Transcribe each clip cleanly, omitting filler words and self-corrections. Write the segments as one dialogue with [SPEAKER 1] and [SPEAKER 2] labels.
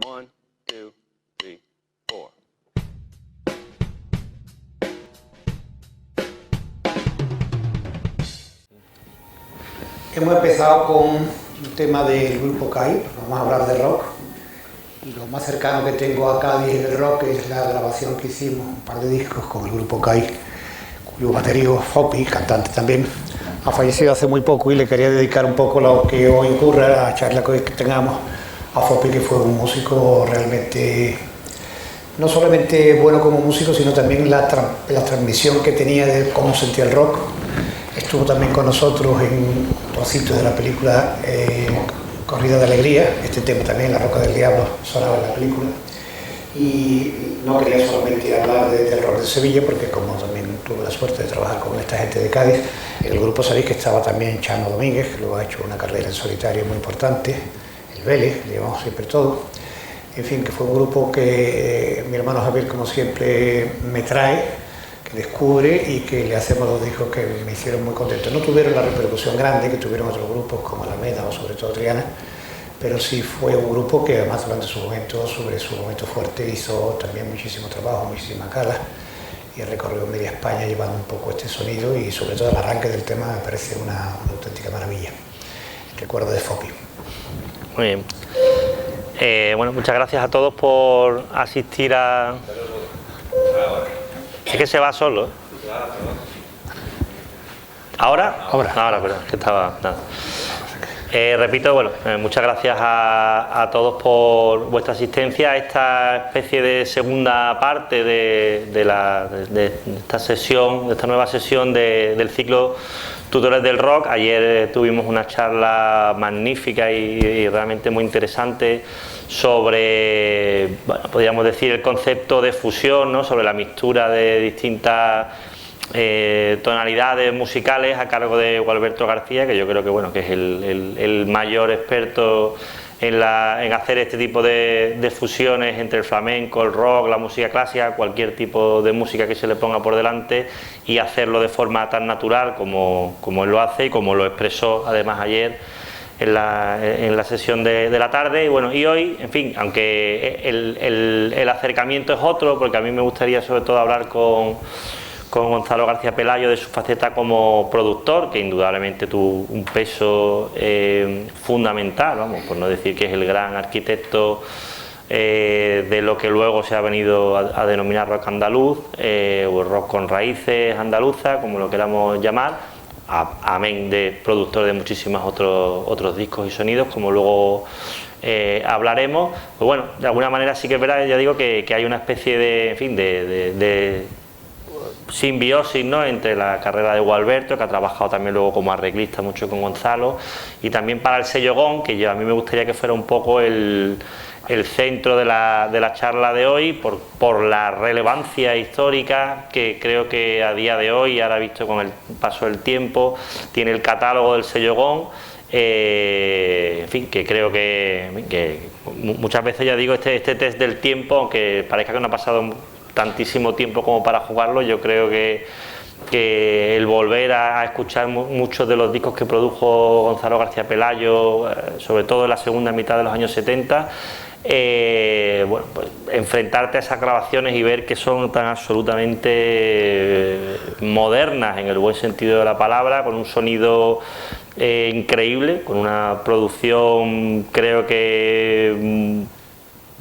[SPEAKER 1] 1, 2, 3, 4.
[SPEAKER 2] Hemos empezado con un tema del grupo CAI, vamos a hablar de rock. Y lo más cercano que tengo a Cádiz en el rock es la grabación que hicimos, un par de discos con el grupo CAI, cuyo batería Fopi, cantante también, ha fallecido hace muy poco y le quería dedicar un poco lo que hoy ocurre, a la charla que tengamos a Fopi, que fue un músico realmente, no solamente bueno como músico, sino también la transmisión que tenía de cómo sentía el rock. Estuvo también con nosotros en trocitos de la película Corrida de Alegría, este tema también, La Roca del Diablo, sonaba en la película. Y no quería solamente hablar del rock de Sevilla, porque como también tuve la suerte de trabajar con esta gente de Cádiz, en el grupo sabéis que estaba también Chano Domínguez, que luego ha hecho una carrera en solitario muy importante, el Vélez, le llamamos siempre todo. En fin, que fue un grupo que mi hermano Javier, como siempre, me trae, que descubre y que le hacemos los discos que me hicieron muy contento. No tuvieron la repercusión grande que tuvieron otros grupos como Alameda o sobre todo Triana, pero sí fue un grupo que además durante su momento, sobre su momento fuerte, hizo también muchísimo trabajo, muchísimas galas y recorrió media España llevando un poco este sonido y sobre todo el arranque del tema me parece una auténtica maravilla. El recuerdo de Fopi.
[SPEAKER 3] Muy bien. Bueno, muchas gracias a todos por asistir a... Es que se va solo. ¿Ahora? Ahora, pero es que estaba... Nada. Repito, bueno, muchas gracias a todos por vuestra asistencia a esta especie de segunda parte de esta sesión, de esta nueva sesión del ciclo Tutores del Rock. Ayer tuvimos una charla magnífica y realmente muy interesante sobre, bueno, podríamos decir, el concepto de fusión, ¿no? Sobre la mixtura de distintas tonalidades musicales a cargo de Gualberto García, que yo creo que, bueno, que es el mayor experto en hacer este tipo de fusiones entre el flamenco, el rock, la música clásica, cualquier tipo de música que se le ponga por delante, y hacerlo de forma tan natural como él lo hace y como lo expresó además ayer en la sesión de la tarde. Y bueno, y hoy, en fin, aunque el acercamiento es otro, porque a mí me gustaría sobre todo hablar con Gonzalo García Pelayo de su faceta como productor, que indudablemente tuvo un peso fundamental, vamos, por no decir que es el gran arquitecto de lo que luego se ha venido a denominar rock andaluz, o rock con raíces andaluza, como lo queramos llamar, amén de productor de muchísimos otros discos y sonidos, como luego hablaremos. Pues bueno, de alguna manera sí que es verdad, ya digo, que hay una especie de, en fin, de simbiosis, ¿no?, entre la carrera de Gualberto, que ha trabajado también luego como arreglista mucho con Gonzalo, y también para el sello GON, que a mí me gustaría que fuera un poco el centro de la charla de hoy, por la relevancia histórica que creo que a día de hoy, ahora visto con el paso del tiempo, tiene el catálogo del sello GON. En fin, que creo que muchas veces, ya digo, este test del tiempo, aunque parezca que no ha pasado tantísimo tiempo como para jugarlo, yo creo que el volver a escuchar muchos de los discos que produjo Gonzalo García Pelayo, sobre todo en la segunda mitad de los años 70, bueno, pues enfrentarte a esas grabaciones y ver que son tan absolutamente modernas en el buen sentido de la palabra, con un sonido increíble, con una producción creo que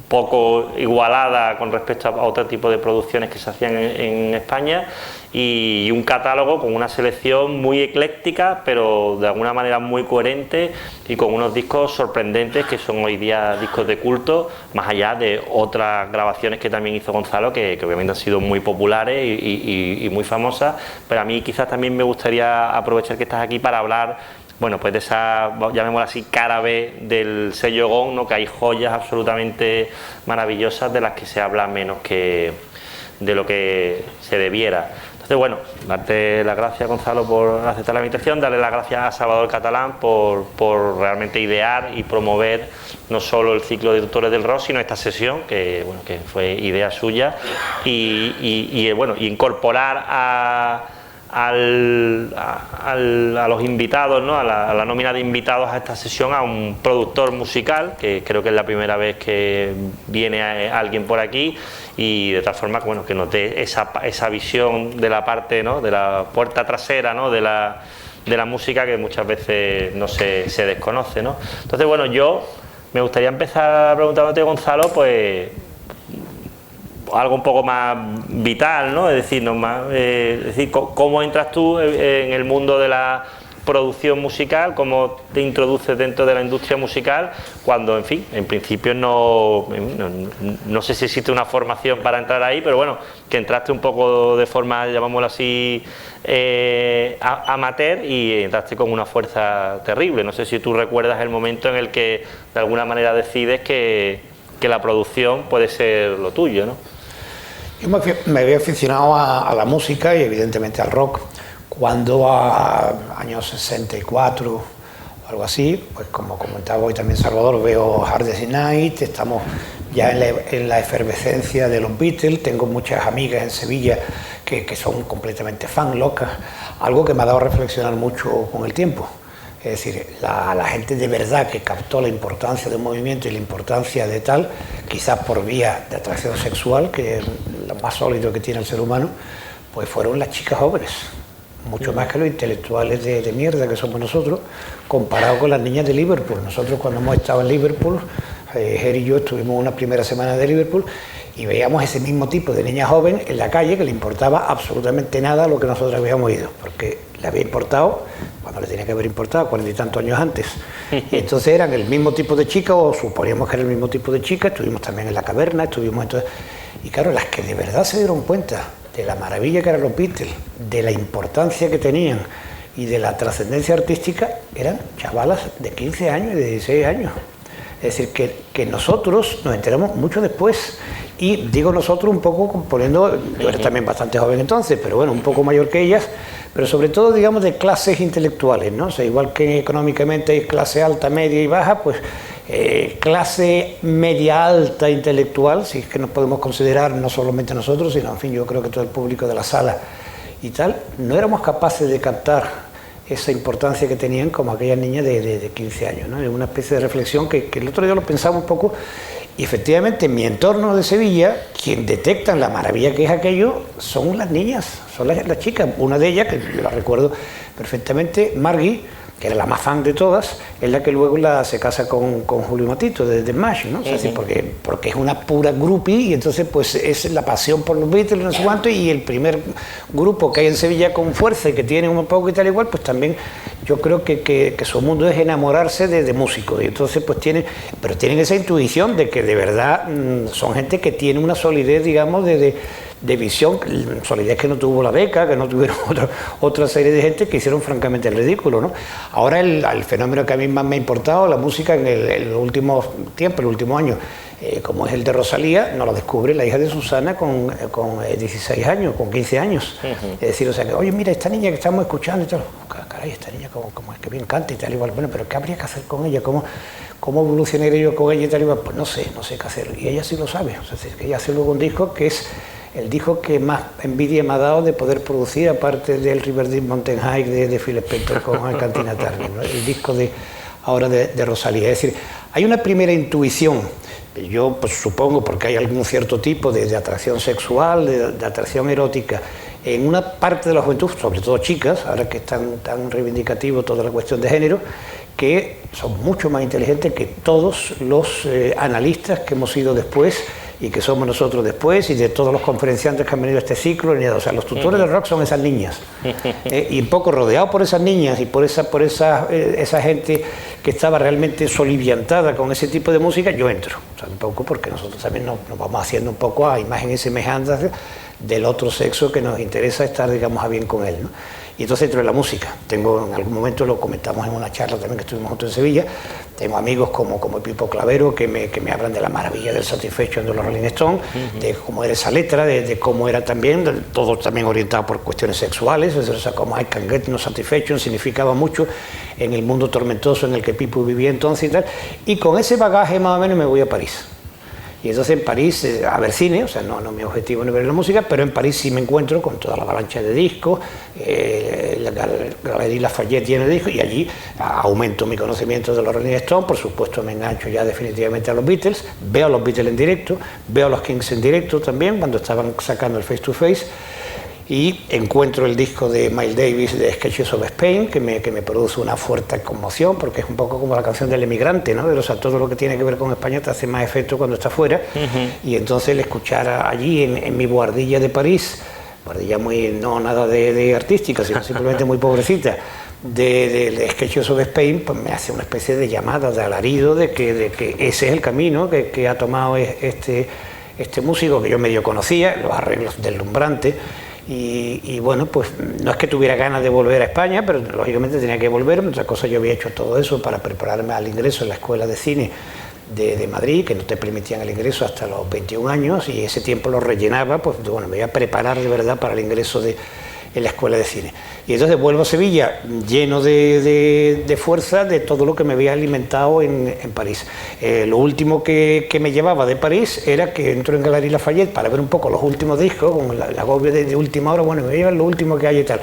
[SPEAKER 3] poco igualada con respecto a otro tipo de producciones que se hacían en España, y un catálogo con una selección muy ecléctica, pero de alguna manera muy coherente, y con unos discos sorprendentes que son hoy día discos de culto, más allá de otras grabaciones que también hizo Gonzalo, que obviamente han sido muy populares y muy famosas. Pero a mí quizás también me gustaría aprovechar que estás aquí para hablar, bueno, pues de esa, llamémosla así, cara B del sello GON, ¿no?, que hay joyas absolutamente maravillosas de las que se habla menos que de lo que se debiera. Entonces, bueno, darte las gracias, Gonzalo, por aceptar la invitación, darle las gracias a Salvador Catalán por realmente idear y promover no solo el ciclo de Tutores del Rock, sino esta sesión, que, bueno, que fue idea suya, y bueno, incorporar a a los invitados, ¿no? a la nómina de invitados a esta sesión a un productor musical, que creo que es la primera vez que viene alguien por aquí, y de tal forma bueno, que nos dé esa visión de la parte, ¿no? de la puerta trasera, ¿no? de la música, que muchas veces no se desconoce, ¿no? Entonces, bueno, yo me gustaría empezar preguntándote, Gonzalo, pues algo un poco más vital, ¿no? Es decir, ¿cómo entras tú en el mundo de la producción musical? ¿Cómo te introduces dentro de la industria musical? Cuando, en fin, en principio no sé si existe una formación para entrar ahí, pero bueno, que entraste un poco de forma, llamámoslo así, amateur, y entraste con una fuerza terrible. No sé si tú recuerdas el momento en el que de alguna manera decides que la producción puede ser lo tuyo, ¿no?
[SPEAKER 2] Yo me había aficionado a la música y evidentemente al rock cuando a años 64 o algo así, pues como comentaba hoy también Salvador, veo Hard Day's Night, estamos ya en la efervescencia de los Beatles, tengo muchas amigas en Sevilla que son completamente fan, locas, algo que me ha dado a reflexionar mucho con el tiempo. Es decir, la gente de verdad que captó la importancia de un movimiento y la importancia de tal, quizás por vía de atracción sexual, que es lo más sólido que tiene el ser humano, pues fueron las chicas jóvenes, mucho más que los intelectuales de mierda que somos nosotros, comparado con las niñas de Liverpool. Nosotros cuando hemos estado en Liverpool, Ger y yo estuvimos una primera semana de Liverpool y veíamos ese mismo tipo de niña joven en la calle que le importaba absolutamente nada lo que nosotros habíamos oído, porque le había importado cuando le tenía que haber importado 40 y tantos años antes. Y entonces eran el mismo tipo de chicas, o suponíamos que era el mismo tipo de chicas. Estuvimos también en la caverna, entonces, y claro, las que de verdad se dieron cuenta de la maravilla que eran los Beatles, de la importancia que tenían y de la trascendencia artística, eran chavalas de 15 años y de 16 años. Es decir, que nosotros nos enteramos mucho después. Y digo nosotros un poco poniendo, yo era también bastante joven entonces, pero bueno, un poco mayor que ellas, pero sobre todo, digamos, de clases intelectuales, ¿no? O sea, igual que económicamente hay clase alta, media y baja, pues clase media alta intelectual, si es que nos podemos considerar no solamente nosotros, sino, en fin, yo creo que todo el público de la sala y tal, no éramos capaces de captar esa importancia que tenían como aquellas niñas de 15 años, ¿no? Es una especie de reflexión que el otro día lo pensaba un poco. Y efectivamente, en mi entorno de Sevilla, quien detectan la maravilla que es aquello son las niñas, son las chicas. Una de ellas, que yo la recuerdo perfectamente, Margui, que era la más fan de todas, es la que luego se casa con Julio Matito de MASH, ¿no? O sea, porque es una pura groupie, y entonces pues es la pasión por los Beatles, no sé cuánto, y el primer grupo que hay en Sevilla con fuerza y que tiene un poco y tal igual, pues también yo creo que su mundo es enamorarse de músicos, y entonces pues tienen esa intuición de que de verdad son gente que tiene una solidez, digamos, de visión, solidez que no tuvo la Beca, que no tuvieron otra serie de gente que hicieron francamente el ridículo, ¿no? Ahora el fenómeno que a mí más me ha importado, la música en el último tiempo, el último año, como es el de Rosalía, nos lo descubre la hija de Susana con 16 años, con 15 años. Es decir, o sea, que, oye, mira, esta niña que estamos escuchando y tal, caray, esta niña como es que bien canta y tal igual, bueno, pero ¿qué habría que hacer con ella? ¿Cómo evolucionaría yo con ella y tal igual? Pues no sé qué hacer, y ella sí lo sabe. O sea, es que ella hace luego un disco que es el disco que más envidia me ha dado de poder producir, aparte del Riverdale Mountain High de Phil Spector con Cantina Turner, ¿no? El disco ahora de Rosalía. Es decir, hay una primera intuición, yo pues supongo porque hay algún cierto tipo de atracción sexual, de atracción erótica, en una parte de la juventud, sobre todo chicas, ahora que es tan reivindicativo toda la cuestión de género, que son mucho más inteligentes que todos los analistas que hemos sido después y que somos nosotros después, y de todos los conferenciantes que han venido a este ciclo. O sea, los tutores del rock son esas niñas, y un poco rodeado por esas niñas y por esa gente que estaba realmente soliviantada con ese tipo de música, yo entro. O sea, un poco porque nosotros también nos vamos haciendo un poco a imagen y semejanza del otro sexo que nos interesa estar, digamos, a bien con él, ¿no? Y entonces entro en la música. En algún momento lo comentamos en una charla también que estuvimos juntos en Sevilla, tengo amigos como Pipo Clavero que me hablan de la maravilla del Satisfaction de los Rolling Stones, de cómo era esa letra, de cómo era también, todo también orientado por cuestiones sexuales, o sea, como I Can Get No Satisfaction significaba mucho en el mundo tormentoso en el que Pipo vivía entonces y tal, y con ese bagaje más o menos me voy a París. Y entonces en París, a ver cine, o sea, no mi objetivo no es ver la música, pero en París sí me encuentro con toda la avalancha de discos, la Galería Lafayette llena de discos, y allí aumento mi conocimiento de los Rolling Stones, por supuesto me engancho ya definitivamente a los Beatles, veo a los Beatles en directo, veo a los Kings en directo también, cuando estaban sacando el Face to Face, y encuentro el disco de Miles Davis de Sketches of Spain, que me produce una fuerte conmoción, porque es un poco como la canción del emigrante, ¿no? O sea, todo lo que tiene que ver con España te hace más efecto cuando estás fuera, y entonces el escuchar allí en mi buhardilla de París, buhardilla muy, no nada de artística, sino simplemente muy pobrecita, de Sketches of Spain, pues me hace una especie de llamada, de alarido, de que ese es el camino que ha tomado este músico, que yo medio conocía, los arreglos deslumbrantes. Y bueno, pues no es que tuviera ganas de volver a España, pero lógicamente tenía que volver. Otra cosa, yo había hecho todo eso para prepararme al ingreso en la Escuela de Cine de Madrid, que no te permitían el ingreso hasta los 21 años, y ese tiempo lo rellenaba, pues bueno, me iba a preparar de verdad para el ingreso en la Escuela de Cine. Y entonces vuelvo a Sevilla lleno de fuerza de todo lo que me había alimentado en París. Lo último que me llevaba de París era que entro en Galería Lafayette para ver un poco los últimos discos, con la agobio de última hora, bueno, me llevan lo último que hay y tal.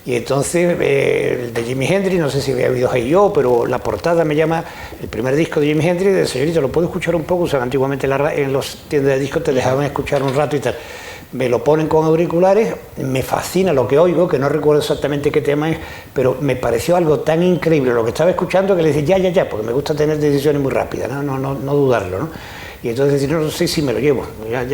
[SPEAKER 2] Y entonces el de Jimi Hendrix, no sé si había oído Hey Yo, pero la portada me llama, el primer disco de Jimi Hendrix, de señorita, ¿lo puedo escuchar un poco? O sea, antiguamente en los tiendas de discos te dejaban escuchar un rato y tal. Me lo ponen con auriculares, me fascina lo que oigo, que no recuerdo exactamente qué tema es, pero me pareció algo tan increíble lo que estaba escuchando que le dije ya, porque me gusta tener decisiones muy rápidas, no dudarlo, ¿no? Y entonces no sé si me lo llevo, ya.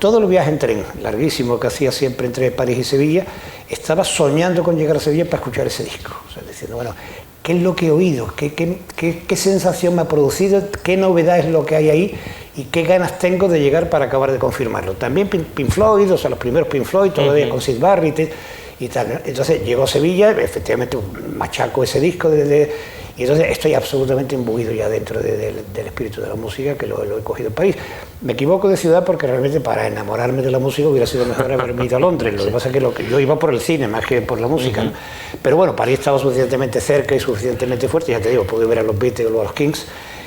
[SPEAKER 2] Todos los viajes en tren, larguísimos, que hacía siempre entre París y Sevilla, estaba soñando con llegar a Sevilla para escuchar ese disco, o sea, diciendo, bueno, ¿qué es lo que he oído? ¿Qué sensación me ha producido? ¿Qué novedad es lo que hay ahí? Y qué ganas tengo de llegar para acabar de confirmarlo. También Pink Floyd, o sea, los primeros Pink Floyd, todavía con Syd Barrett y tal, ¿no? Entonces llego a Sevilla, efectivamente machaco ese disco, y entonces estoy absolutamente imbuido ya dentro del espíritu de la música, que lo he cogido en París. Me equivoco de ciudad porque realmente para enamorarme de la música hubiera sido mejor haberme ido a Londres. Lo que pasa es que yo iba por el cine más que por la música, ¿no? Pero bueno, París estaba suficientemente cerca y suficientemente fuerte, ya te digo, pude ver a los Beatles o a los Kings,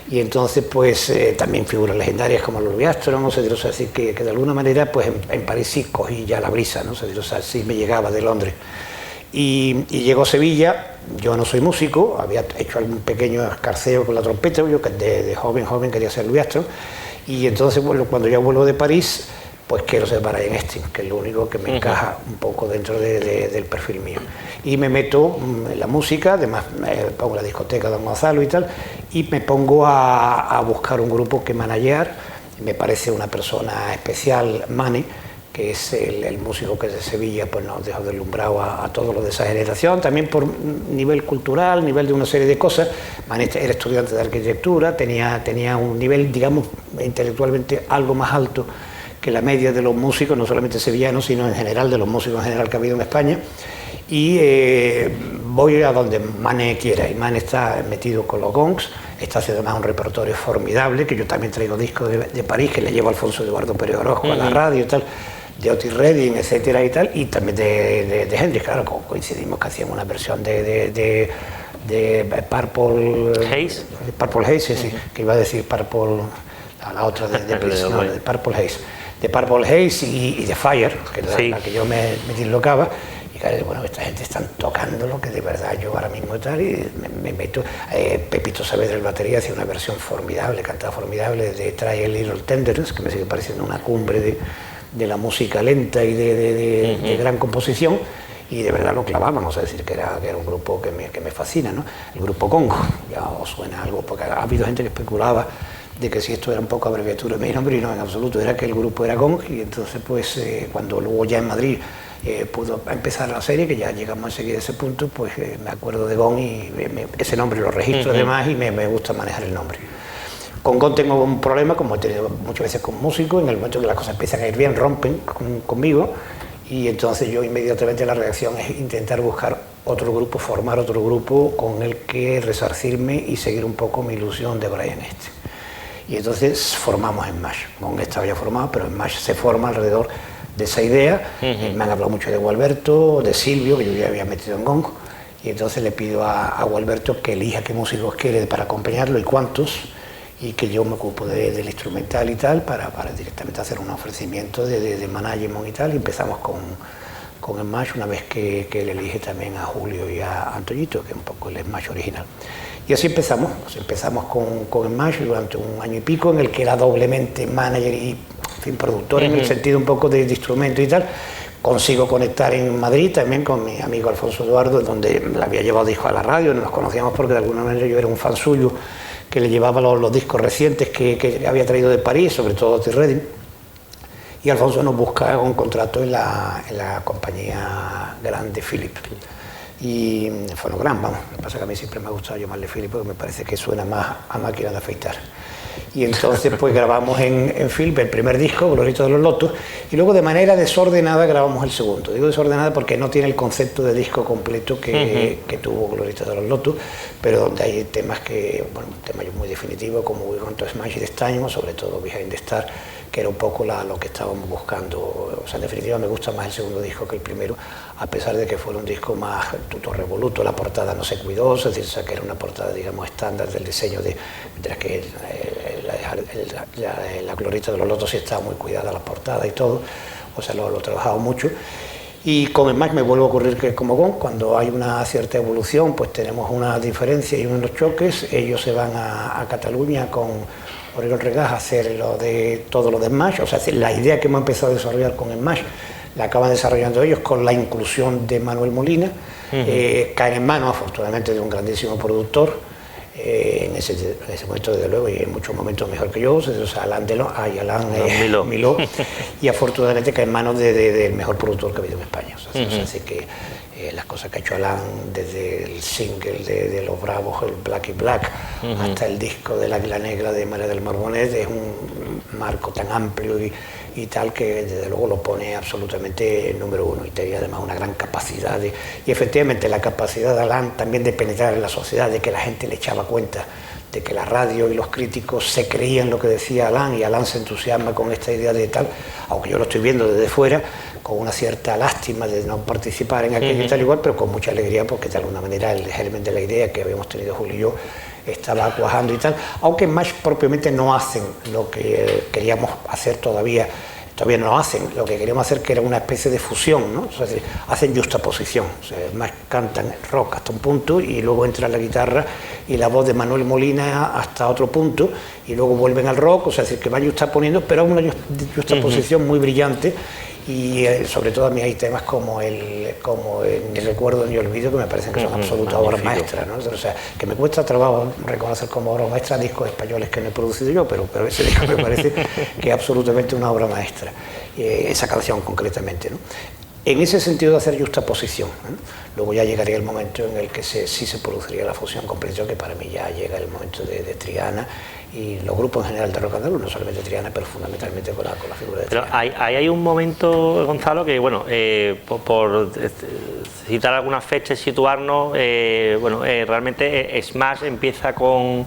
[SPEAKER 2] y entonces pues también figuras legendarias como Louis Armstrong, o sea, así que de alguna manera pues en París sí cogí ya la brisa, ¿no? O sea, sí me llegaba de Londres. Y llego a Sevilla, yo no soy músico, había hecho algún pequeño escarceo con la trompeta, yo de joven quería ser Louis Armstrong, y entonces bueno, cuando ya vuelvo de París, pues quiero ser Brian Epstein, que es lo único que me encaja un poco dentro del perfil mío. Y me meto en la música, además me pongo la discoteca de Don Gonzalo y tal, y me pongo a buscar un grupo que managear. Me parece una persona especial, Mane, que es el músico que es de Sevilla, pues nos dejó deslumbrado a todos los de esa generación, también por nivel cultural, nivel de una serie de cosas. Mane era estudiante de arquitectura, tenía un nivel, digamos, intelectualmente algo más alto que la media de los músicos, no solamente sevillanos, sino en general, de los músicos en general que ha habido en España. Y voy a donde Mane quiera, y Mane está metido con los Gongs, está haciendo además un repertorio formidable, que yo también traigo discos de París, que le llevo a Alfonso Eduardo Pérez Orozco a la radio y tal, de Otis Redding, etcétera y tal, y también de Hendrix, claro, coincidimos que hacían una versión de Purple Haze. Purple Haze, sí, que iba a decir Purple, la otra de Purple Haze. De Purple Haze y de Fire, que era la que yo me dislocaba. Y claro, bueno, esta gente están tocando lo que de verdad yo ahora mismo tal, y me meto. Pepito Saavedra, el batería, hacía una versión formidable, cantaba formidable, de Try a Little Tenderness, que me sigue pareciendo una cumbre de la música lenta y de gran composición, y de verdad lo clavaban, o sea, decir que era un grupo que me fascina, ¿no? El grupo Congo, ya os suena algo, porque ha habido gente que especulaba de que si esto era un poco abreviatura de mi nombre, y no, en absoluto, era que el grupo era Gong, y entonces pues cuando luego ya en Madrid pudo empezar la serie, que ya llegamos enseguida a ese punto, pues me acuerdo de Gong y ese nombre lo registro además, y me gusta manejar el nombre. Con Gong tengo un problema, como he tenido muchas veces con músicos, en el momento que las cosas empiezan a ir bien, rompen conmigo, y entonces yo inmediatamente la reacción es intentar buscar otro grupo, formar otro grupo con el que resarcirme y seguir un poco mi ilusión de Brian Epstein. Y entonces formamos Smash. Gong estaba ya formado, pero Smash se forma alrededor de esa idea. Me han hablado mucho de Gualberto, de Silvio, que yo ya había metido en Gong, y entonces le pido a Gualberto que elija qué músicos quiere para acompañarlo y cuántos, y que yo me ocupo del instrumental y tal para directamente hacer un ofrecimiento de management y tal, y empezamos con Smash una vez que él elige también a Julio y a Antoñito, que es un poco el Smash original. Y así empezamos con Smash durante un año y pico, en el que era doblemente manager y en fin, productor, en el sentido un poco de instrumento y tal. Consigo conectar en Madrid también con mi amigo Alfonso Eduardo, donde le había llevado discos a la radio, nos conocíamos porque de alguna manera yo era un fan suyo, que le llevaba los discos recientes que había traído de París, sobre todo Otis Redding. Y Alfonso nos busca un contrato en la compañía grande Philips. Y Fonogram, vamos, lo que pasa es que a mí siempre me ha gustado llamarle Philips porque me parece que suena más a máquina de afeitar. Y entonces pues grabamos en Philips el primer disco, Glorieta de los Lotos, y luego de manera desordenada grabamos el segundo. Digo desordenada porque no tiene el concepto de disco completo que tuvo Glorieta de los Lotos, pero donde hay temas que, bueno, un tema muy definitivo como We Want to Smash This Time, sobre todo Behind the Star, que era un poco lo que estábamos buscando. O sea, en definitiva me gusta más el segundo disco que el primero, a pesar de que fuera un disco más tutto revoluto, la portada no se cuidó, es decir, o sea, que era una portada, digamos, estándar del diseño mientras que la Glorieta de los Lotos sí estaba muy cuidada la portada y todo, o sea, lo he trabajado mucho. Y con Smash me vuelve a ocurrir que como Gong, cuando hay una cierta evolución, pues tenemos una diferencia y unos choques. Ellos se van a Cataluña con Oriol Regás a hacer todo lo de Smash, o sea, la idea que hemos empezado a desarrollar con Smash la acaban desarrollando ellos con la inclusión de Manuel Molina. Caen en manos, afortunadamente, de un grandísimo productor, en ese momento, desde luego, y en muchos momentos mejor que yo, o sea, Alain Miló, y afortunadamente cae en manos del mejor productor que ha habido en España. O sea, así que las cosas que ha hecho Alain, desde el single de Los Bravos, el Black y Black, hasta el disco del Águila Negra de María del Marbonet, es un marco tan amplio y tal, que desde luego lo pone absolutamente número uno, y tenía además una gran capacidad y efectivamente la capacidad de Alain también de penetrar en la sociedad, de que la gente le echaba cuenta de que la radio y los críticos se creían lo que decía Alain, y Alain se entusiasma con esta idea de tal, aunque yo lo estoy viendo desde fuera con una cierta lástima de no participar en aquello y tal igual, pero con mucha alegría, porque de alguna manera el germen de la idea que habíamos tenido Julio y yo estaba cuajando y tal, aunque más propiamente no hacen lo que queríamos hacer todavía no lo hacen, lo que queríamos hacer, que era una especie de fusión, ¿no? O sea, hacen justaposición, o sea, más cantan rock hasta un punto y luego entra la guitarra y la voz de Manuel Molina hasta otro punto y luego vuelven al rock, o sea, es decir, que van juxtaponiendo, pero es una juxtaposición muy brillante. Y sobre todo a mí hay temas como Ni recuerdo ni olvido, que me parecen que son absolutas obras maestras, ¿no? O sea, que me cuesta trabajo reconocer como obras maestras discos españoles que no he producido yo, pero ese disco me parece que es absolutamente una obra maestra, esa canción concretamente, ¿no? En ese sentido de hacer justaposición, ¿no? Luego ya llegaría el momento en el que sí se produciría la fusión completa, que para mí ya llega el momento de Triana y los grupos en general de rock andaluz, no solamente Triana, pero fundamentalmente con la figura de Triana.
[SPEAKER 3] Pero hay un momento, Gonzalo, que bueno, por citar algunas fechas y situarnos, realmente Smash empieza con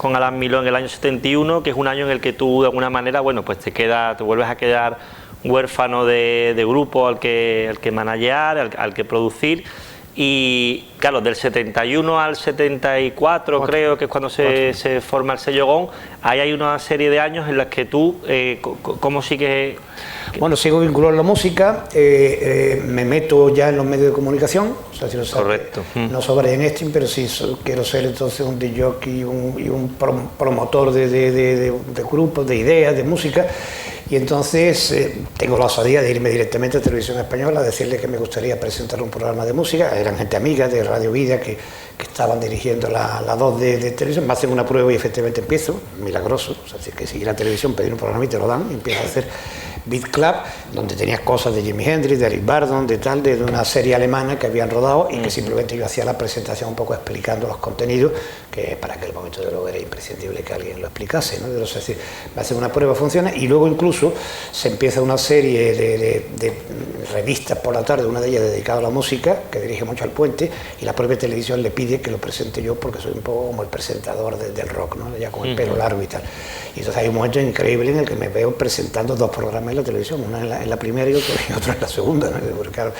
[SPEAKER 3] Alain Miló en el año 71, que es un año en el que tú de alguna manera, bueno, pues te vuelves a quedar huérfano de grupo al que managear, al que producir. Y claro, del 71 al 74 creo que es cuando se forma el sello Gong. Ahí hay una serie de años en las que tú, ¿cómo sigues?
[SPEAKER 2] Bueno, sigo vinculado a la música, me meto ya en los medios de comunicación, o sea, si
[SPEAKER 3] correcto.
[SPEAKER 2] No sobre en este, pero sí quiero ser entonces un DJ y un promotor de grupos, de ideas, de música. Y entonces tengo la osadía de irme directamente a Televisión Española a decirle que me gustaría presentar un programa de música. Eran gente amiga de Radio Vida que estaban dirigiendo la 2 de televisión. Me hacen una prueba y efectivamente empiezo, milagroso. O sea, que si ir a televisión, pedir un programa y te lo dan, y empiezo a hacer Beat Club, donde tenías cosas de Jimi Hendrix, de Eric Burdon, de una serie alemana que habían rodado, y que simplemente yo hacía la presentación un poco explicando los contenidos, que para aquel momento de luego era imprescindible que alguien lo explicase, ¿no? O sea, es decir, me hacen una prueba, funciona, y luego incluso se empieza una serie de revistas por la tarde, una de ellas dedicada a la música, que dirige Moncho Alpuente, y la propia televisión le pide pide que lo presente yo porque soy un poco como el presentador del rock, ¿no? Ya con el pelo largo y tal. Y entonces hay un momento increíble en el que me veo presentando 2 programas en la televisión, uno en la primera y otro en la segunda, ¿no? Porque claro,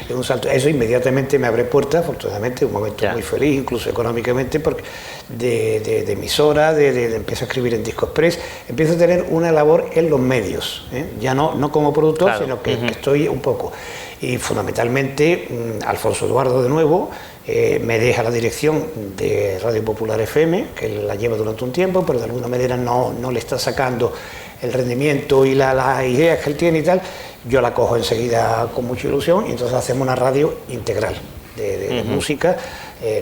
[SPEAKER 2] es un salto. Eso inmediatamente me abre puertas, afortunadamente, un momento muy feliz, incluso económicamente, porque de emisora, empiezo a escribir en Disco Express, empiezo a tener una labor en los medios, ¿eh? Ya no como productor, claro, sino que estoy un poco. Y fundamentalmente, Alfonso Eduardo de nuevo me deja la dirección de Radio Popular FM, que la lleva durante un tiempo, pero de alguna manera no le está sacando el rendimiento y las ideas que él tiene y tal. Yo la cojo enseguida con mucha ilusión y entonces hacemos una radio integral de música,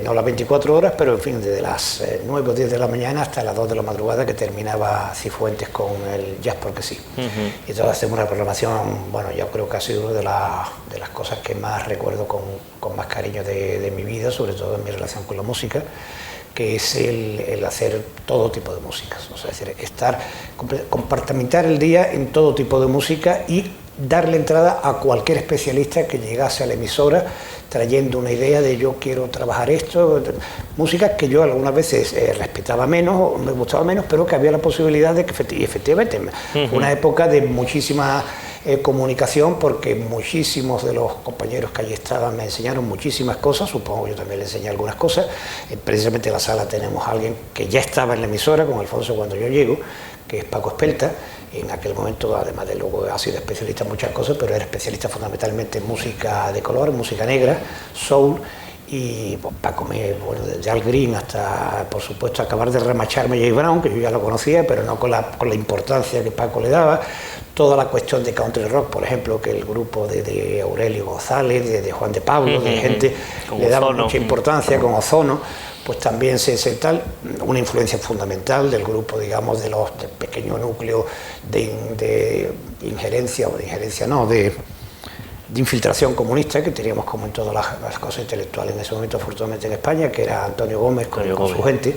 [SPEAKER 2] no las 24 horas, pero en fin, desde las 9 o 10 de la mañana hasta las 2 de la madrugada, que terminaba Cifuentes con el Jazz Porque Sí. Y entonces hacemos una programación, bueno, yo creo que ha sido una de las cosas que más recuerdo con más cariño de mi vida, sobre todo en mi relación con la música, que es el hacer todo tipo de músicas, o sea, es decir, compartimentar el día en todo tipo de música y darle entrada a cualquier especialista que llegase a la emisora trayendo una idea de yo quiero trabajar esto, músicas que yo algunas veces respetaba menos o me gustaba menos, pero que había la posibilidad de que efectivamente fue una época de muchísima comunicación, porque muchísimos de los compañeros que allí estaban me enseñaron muchísimas cosas, supongo que yo también le enseñé algunas cosas. Precisamente en la sala tenemos a alguien que ya estaba en la emisora con Alfonso cuando yo llego, que es Paco Espelta. En aquel momento, además de luego, ha sido especialista en muchas cosas, pero era especialista fundamentalmente en música de color, música negra, soul, y pues, Paco desde Al Green hasta, por supuesto, acabar de remacharme Jay Brown, que yo ya lo conocía, pero no con la importancia que Paco le daba. Toda la cuestión de country rock, por ejemplo, que el grupo de Aurelio González, de Juan de Pablo, de gente le daba mucha importancia, con Ozono, pues también tal, una influencia fundamental del grupo, digamos, del pequeño núcleo de injerencia, o de injerencia no, de infiltración comunista que teníamos como en todas las cosas intelectuales en ese momento, afortunadamente en España, que era Antonio Gómez con su gente,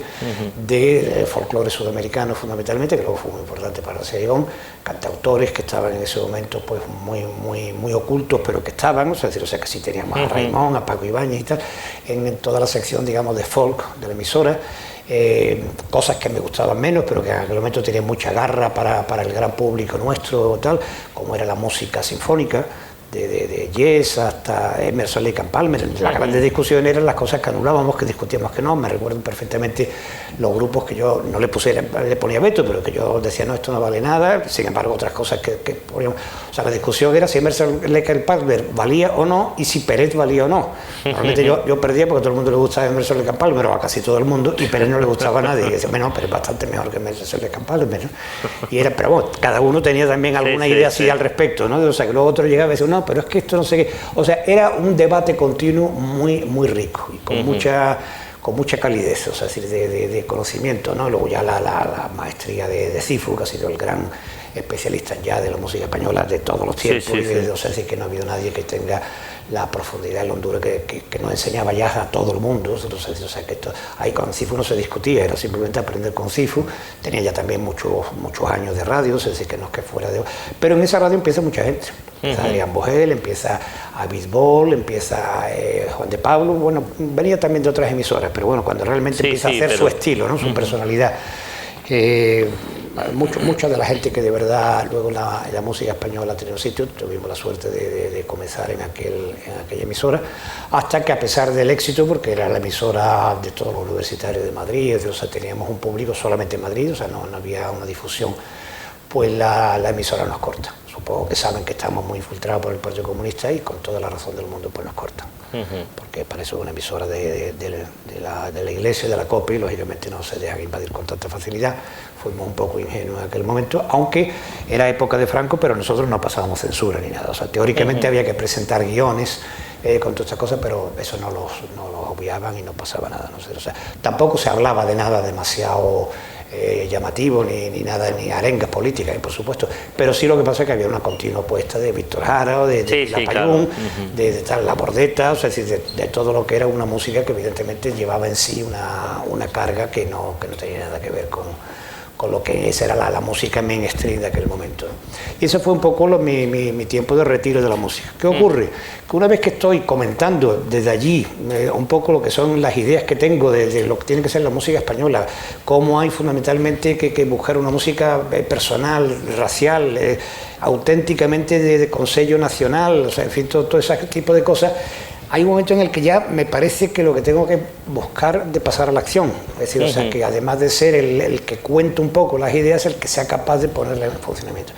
[SPEAKER 2] de folclore sudamericano fundamentalmente, que luego fue muy importante para Serigón, cantautores que estaban en ese momento pues muy ocultos, pero que estaban, o sea que sí teníamos a Raimón, a Paco Ibáñez y tal, en toda la sección, digamos, de folk de la emisora. Cosas que me gustaban menos, pero que en aquel momento tenían mucha garra para el gran público nuestro, tal, como era la música sinfónica, de Yes hasta Emerson, Lake and Palmer. Las grandes discusiones eran las cosas que anulábamos, que discutíamos que no. Me recuerdo perfectamente los grupos que yo no le ponía veto, pero que yo decía, no, esto no vale nada. Sin embargo, otras cosas que poníamos. O sea, la discusión era si Emerson, Lake and Palmer valía o no y si Peret valía o no. Normalmente yo perdía porque a todo el mundo le gustaba Emerson, Lake and Palmer, o a casi todo el mundo, y Peret no le gustaba a nadie. Y decía, bueno, pero es bastante mejor que Emerson, Lake and Palmer, ¿no? Y era, pero bueno, cada uno tenía también alguna idea así al respecto, ¿no? O sea, que luego otro llegaba y decía, no, pero es que esto no sé qué. O sea, era un debate continuo muy rico y con mucha calidez, o sea, es decir, de conocimiento, ¿no? Luego ya la maestría de Cifu, que ha sido el gran especialista ya de la música española de todos los tiempos, o sea, es decir, que no ha habido nadie que tenga la profundidad y la hondura que nos enseñaba ya a todo el mundo. O sea, que ahí con Cifu no se discutía, era simplemente aprender con Cifu. Tenía ya también muchos años de radio, es decir, que no es que fuera de... Pero en esa radio empieza mucha gente. Empieza Adrián Bogel, empieza Abisbol, empieza Juan de Pablo. Bueno, venía también de otras emisoras, pero bueno, cuando realmente empieza a hacer su estilo, ¿no? Su personalidad. Mucha de la gente que de verdad luego la música española ha tenido sitio, tuvimos la suerte de comenzar en aquella emisora, hasta que a pesar del éxito, porque era la emisora de todos los universitarios de Madrid, o sea, teníamos un público solamente en Madrid, o sea, no había una difusión, pues la emisora nos corta. Supongo que saben que estamos muy infiltrados por el Partido Comunista y con toda la razón del mundo pues nos cortan. Porque para eso es una emisora de la Iglesia, de la COPE, y lógicamente no se dejan invadir con tanta facilidad. Fuimos un poco ingenuos en aquel momento, aunque era época de Franco, pero nosotros no pasábamos censura ni nada. O sea, teóricamente había que presentar guiones con todas estas cosas, pero eso no los obviaban y no pasaba nada. No sé, o sea, tampoco se hablaba de nada demasiado llamativo, ni nada, ni arengas políticas, por supuesto, pero sí lo que pasa es que había una continua apuesta de Víctor Jara, de La Payún, de La Bordeta, o sea, es decir, de todo lo que era una música que evidentemente llevaba en sí una carga que no tenía nada que ver con lo que esa era la música mainstream de aquel momento. Y ese fue un poco mi tiempo de retiro de la música. ¿Qué ocurre? Que una vez que estoy comentando desde allí un poco lo que son las ideas que tengo de lo que tiene que ser la música española, cómo hay fundamentalmente que buscar una música personal, racial, auténticamente de consello nacional, o sea, en fin, todo ese tipo de cosas. Hay un momento en el que ya me parece que lo que tengo que buscar de pasar a la acción, es decir, o sea, que además de ser el que cuente un poco las ideas, el que sea capaz de ponerlas en funcionamiento.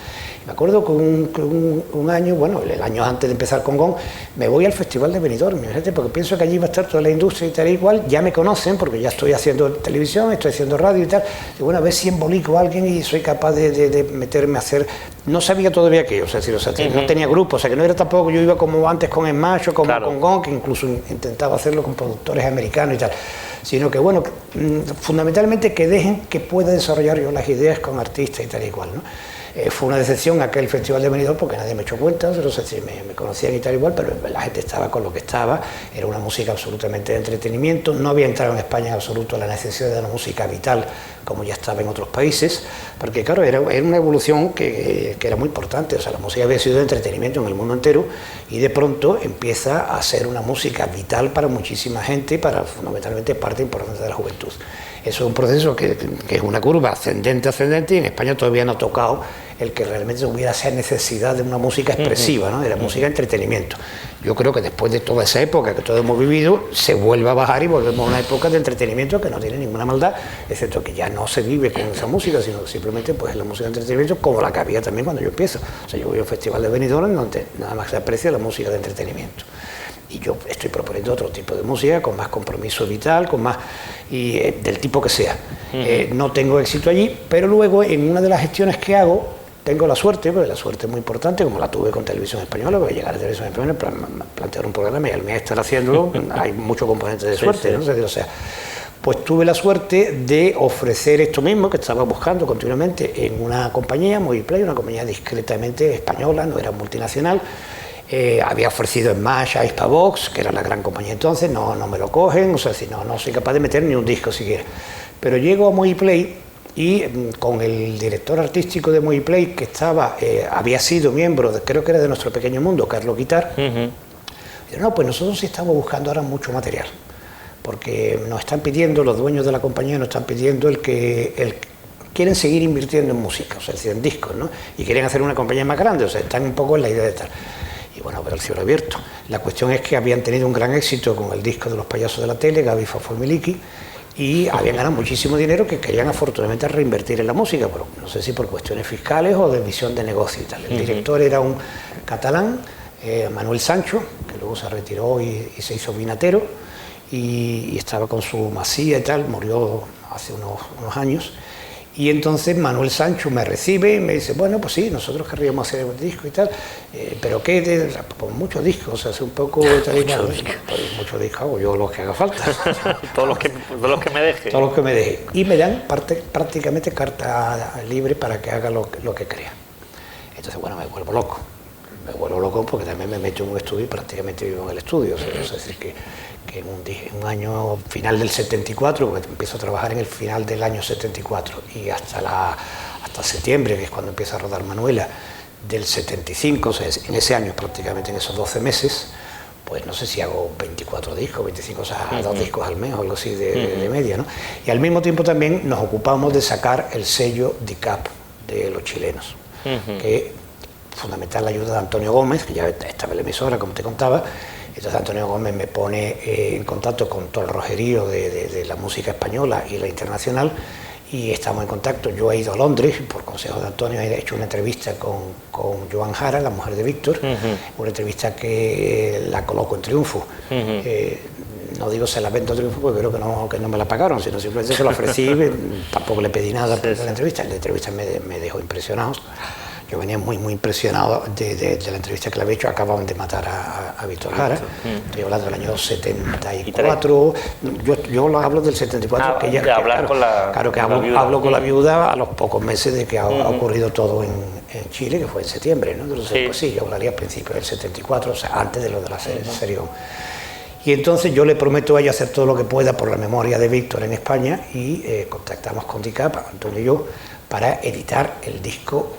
[SPEAKER 2] Me acuerdo que un año, bueno, el año antes de empezar con GON, me voy al Festival de Benidorm, porque pienso que allí va a estar toda la industria y tal y igual, ya me conocen porque ya estoy haciendo televisión, estoy haciendo radio y tal, y bueno, a ver si embolico a alguien y soy capaz de meterme a hacer, no sabía todavía qué, o sea, no tenía grupo, o sea, que no era tampoco, yo iba como antes con Smash o como con GON, que incluso intentaba hacerlo con productores americanos y tal, sino que bueno, fundamentalmente que dejen que pueda desarrollar yo las ideas con artistas y tal y cual, ¿no? Fue una decepción aquel Festival de Benidorm porque nadie me echó cuenta, no sé si me conocían y tal igual, pero la gente estaba con lo que estaba, era una música absolutamente de entretenimiento, no había entrado en España en absoluto la necesidad de una música vital como ya estaba en otros países, porque claro, era una evolución que era muy importante, o sea, la música había sido de entretenimiento en el mundo entero y de pronto empieza a ser una música vital para muchísima gente, para fundamentalmente parte importante de la juventud. Eso es un proceso que es una curva ascendente, y en España todavía no ha tocado el que realmente hubiera esa necesidad de una música expresiva, ¿no? De la música de entretenimiento. Yo creo que después de toda esa época que todos hemos vivido, se vuelve a bajar y volvemos a una época de entretenimiento que no tiene ninguna maldad, excepto que ya no se vive con esa música, sino que simplemente pues la música de entretenimiento como la que había también cuando yo empiezo. O sea, yo voy a un festival de Benidorm donde nada más se aprecia la música de entretenimiento. Y yo estoy proponiendo otro tipo de música, con más compromiso vital, con más del tipo que sea. No tengo éxito allí, pero luego en una de las gestiones que hago, tengo la suerte, porque la suerte es muy importante, como la tuve con Televisión Española, porque llegar a Televisión Española, plantear un programa y al mes estar haciéndolo, hay muchos componentes de suerte, ¿no? O sea, pues tuve la suerte de ofrecer esto mismo que estaba buscando continuamente en una compañía, Moviplay, una compañía discretamente española, no era multinacional. Había ofrecido Smash a Hispavox, que era la gran compañía entonces, no me lo cogen, o sea, si no soy capaz de meter ni un disco siquiera. Pero llego a Moviplay y con el director artístico de Moviplay, que había sido miembro, creo que era de Nuestro Pequeño Mundo, Carlos Guitar, dice, no, pues nosotros sí estamos buscando ahora mucho material, porque nos están pidiendo, los dueños de la compañía nos están pidiendo quieren seguir invirtiendo en música, o sea, es decir, en discos, ¿no? Y quieren hacer una compañía más grande, o sea, están un poco en la idea de tal. Y bueno, pero el cielo abierto. La cuestión es que habían tenido un gran éxito con el disco de los payasos de la tele, Gaby, Fafo y Miliki, y habían ganado muchísimo dinero que querían afortunadamente reinvertir en la música, pero no sé si por cuestiones fiscales o de visión de negocio y tal. El director era un catalán, Manuel Sancho, que luego se retiró y se hizo vinatero, y estaba con su masía y tal, murió hace unos años. Y entonces Manuel Sancho me recibe y me dice, bueno, pues sí, nosotros querríamos hacer un disco y tal, pero ¿qué? Pues muchos discos, o sea, hace un poco... muchos discos hago yo los que haga falta.
[SPEAKER 3] todos los que me deje.
[SPEAKER 2] Todos los que me deje. Y me dan prácticamente carta libre para que haga lo que crea. Entonces, bueno, me vuelvo loco porque también me meto en un estudio y prácticamente vivo en el estudio. O sea, es decir, que en un año final del 74, porque empiezo a trabajar en el final del año 74 y hasta septiembre, que es cuando empieza a rodar Manuela, del 75, o sea, en ese año prácticamente, en esos 12 meses, pues no sé si hago 24 discos, 25, o sea, 2 discos al mes o algo así de media, ¿no? Y al mismo tiempo también nos ocupamos de sacar el sello DICAP de los chilenos, que fundamental la ayuda de Antonio Gómez, que ya estaba en la emisora, como te contaba. Entonces Antonio Gómez me pone en contacto con todo el rojerío de la música española y la internacional, y estamos en contacto. Yo he ido a Londres, por consejo de Antonio, he hecho una entrevista con Joan Jara, la mujer de Víctor, una entrevista que la coloco en Triunfo. No digo se la vendo a Triunfo porque creo que no me la pagaron, sino simplemente se la ofrecí, tampoco le pedí nada por la entrevista. La entrevista me dejó impresionado. Yo venía muy impresionado de la entrevista que le había hecho. Acababan de matar a Víctor Jara. Estoy hablando del año 74. Yo hablo del 74. Hablo con la viuda a los pocos meses de que ha ocurrido todo en Chile, que fue en septiembre, ¿no? Entonces, pues sí, yo hablaría a principios del 74, o sea, antes de lo de la serie. Y Y entonces yo le prometo a ella hacer todo lo que pueda por la memoria de Víctor en España y contactamos con DICAP, Antonio y yo, para editar el disco,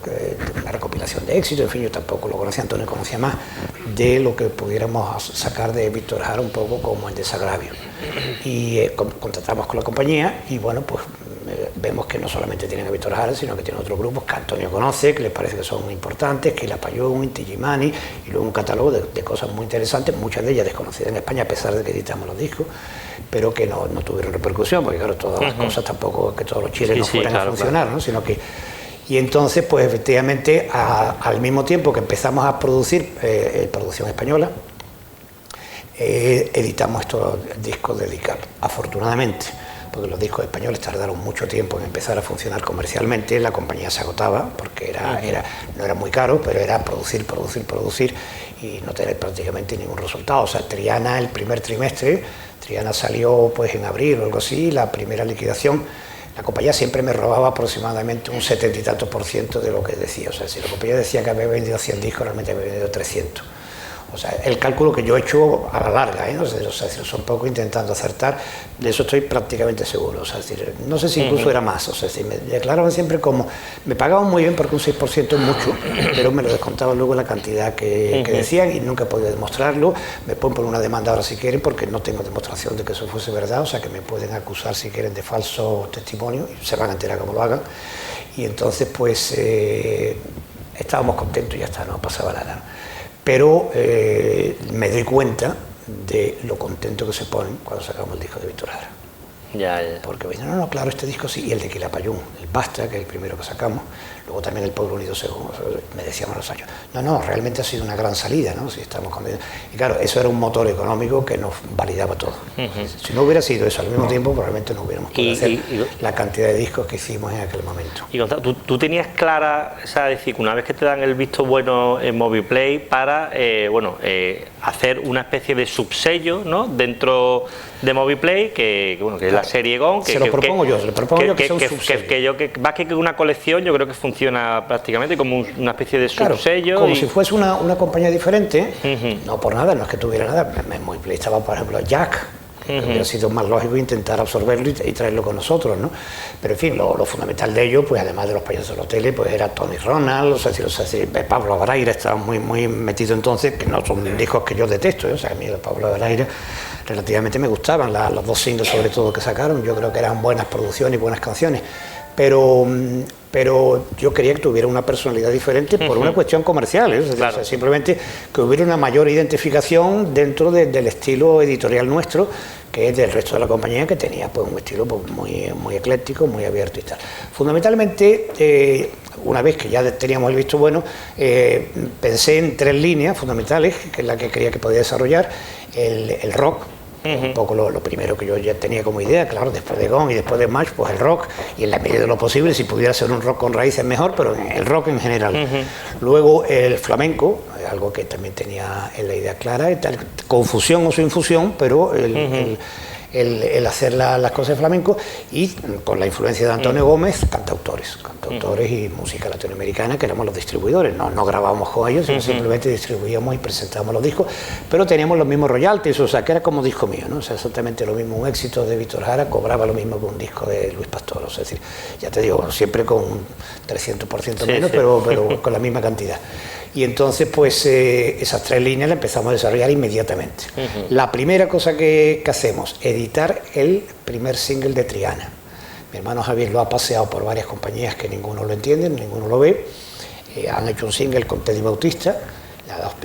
[SPEAKER 2] una recopilación de éxitos. En fin, yo tampoco lo conocía, Antonio conocía más, de lo que pudiéramos sacar de Víctor Jara un poco como el desagravio. Y contactamos con la compañía y bueno, pues vemos que no solamente tienen a Víctor Jara, sino que tienen otros grupos que Antonio conoce, que les parece que son importantes, que la Payún, Inti Illimani, y luego un catálogo de cosas muy interesantes, muchas de ellas desconocidas en España, a pesar de que editamos los discos, pero que no tuvieron repercusión, porque claro, todas las cosas tampoco, que todos los chiles no fueran a funcionar, ¿no? Sino que... Y entonces, pues efectivamente, al mismo tiempo que empezamos a producir producción española, editamos estos discos de DICAP, afortunadamente, porque los discos españoles tardaron mucho tiempo en empezar a funcionar comercialmente, la compañía se agotaba, porque no era muy caro, pero era producir y no tener prácticamente ningún resultado. O sea, Triana, el primer trimestre, Triana salió pues en abril o algo así, la primera liquidación, la compañía siempre me robaba aproximadamente un 70 y tantos % de lo que decía. O sea, si la compañía decía que había vendido 100 discos, realmente había vendido 300. O sea, el cálculo que yo he hecho a la larga, ¿eh? O sea, son poco intentando acertar, de eso estoy prácticamente seguro. O sea, es decir, no sé si incluso era más, o sea, si me declaraban siempre como, me pagaban muy bien porque un 6% es mucho, pero me lo descontaban luego la cantidad que decían y nunca he podido demostrarlo. Me ponen por una demanda ahora si quieren porque no tengo demostración de que eso fuese verdad, o sea, que me pueden acusar si quieren de falso testimonio y se van a enterar como lo hagan. Y entonces pues estábamos contentos y ya está, no pasaba nada. Pero me doy cuenta de lo contento que se ponen cuando sacamos el disco de Víctor Jara.
[SPEAKER 3] Ya.
[SPEAKER 2] Porque me dicen, no, claro, este disco sí, y el de Quilapayún, el Basta, que es el primero que sacamos, luego también el Pueblo Unido Según, me decíamos los años, no, realmente ha sido una gran salida, ¿no? Si estamos contentos. Y claro, eso era un motor económico que nos validaba todo. Si no hubiera sido eso al mismo tiempo, probablemente no hubiéramos podido hacer la cantidad de discos que hicimos en aquel momento.
[SPEAKER 3] Y Gonzalo, ¿tú tenías clara, o sea, decir, que una vez que te dan el visto bueno en Moviplay para, hacer una especie de subsello, ¿no?, dentro de Moviplay, que es la serie GON,
[SPEAKER 2] se lo propongo yo que sea un subsello.
[SPEAKER 3] Más que una colección, yo creo que funciona prácticamente como una especie de subsello.
[SPEAKER 2] Como si fuese una compañía diferente, no por nada, no es que tuviera nada. En Moviplay estaba, por ejemplo, Jack, que hubiera sido más lógico intentar absorberlo y traerlo con nosotros, ¿no? Pero en fin, lo fundamental de ello, pues además de los payasos de los tele, pues era Tony Ronald, Pablo Abraira estaba muy metido entonces, que no son discos que yo detesto, ¿eh? O sea, a mí de Pablo Abraira relativamente me gustaban, los dos singles sobre todo que sacaron, yo creo que eran buenas producciones y buenas canciones, pero yo quería que tuviera una personalidad diferente por una cuestión comercial, ¿eh?
[SPEAKER 3] Claro.
[SPEAKER 2] O sea, simplemente que hubiera una mayor identificación dentro del estilo editorial nuestro, que es del resto de la compañía, que tenía pues un estilo pues, muy ecléctico, muy abierto y tal. Fundamentalmente, una vez que ya teníamos el visto bueno, pensé en 3 líneas fundamentales, que es la que creía que podía desarrollar: el rock, un poco lo primero que yo ya tenía como idea, claro, después de GON y después de Match, pues el rock, y en la medida de lo posible, si pudiera ser un rock con raíces mejor, pero el rock en general. Luego el flamenco, algo que también tenía en la idea clara, con fusión o sin fusión, pero el hacer las cosas de flamenco, y con la influencia de Antonio Gómez, cantautores y música latinoamericana, que éramos los distribuidores, no grabábamos con ellos, sino simplemente distribuíamos y presentábamos los discos, pero teníamos los mismos royalties, o sea, que era como disco mío, ¿no? O sea, exactamente lo mismo. Un éxito de Víctor Jara cobraba lo mismo que un disco de Luis Pastor, o sea, es decir, ya te digo, siempre con un 300% menos, pero con la misma cantidad. Y entonces, pues, esas 3 líneas las empezamos a desarrollar inmediatamente. La primera cosa que hacemos, editar el primer single de Triana. Mi hermano Javier lo ha paseado por varias compañías que ninguno lo entiende, ninguno lo ve. Han hecho un single con Teddy Bautista,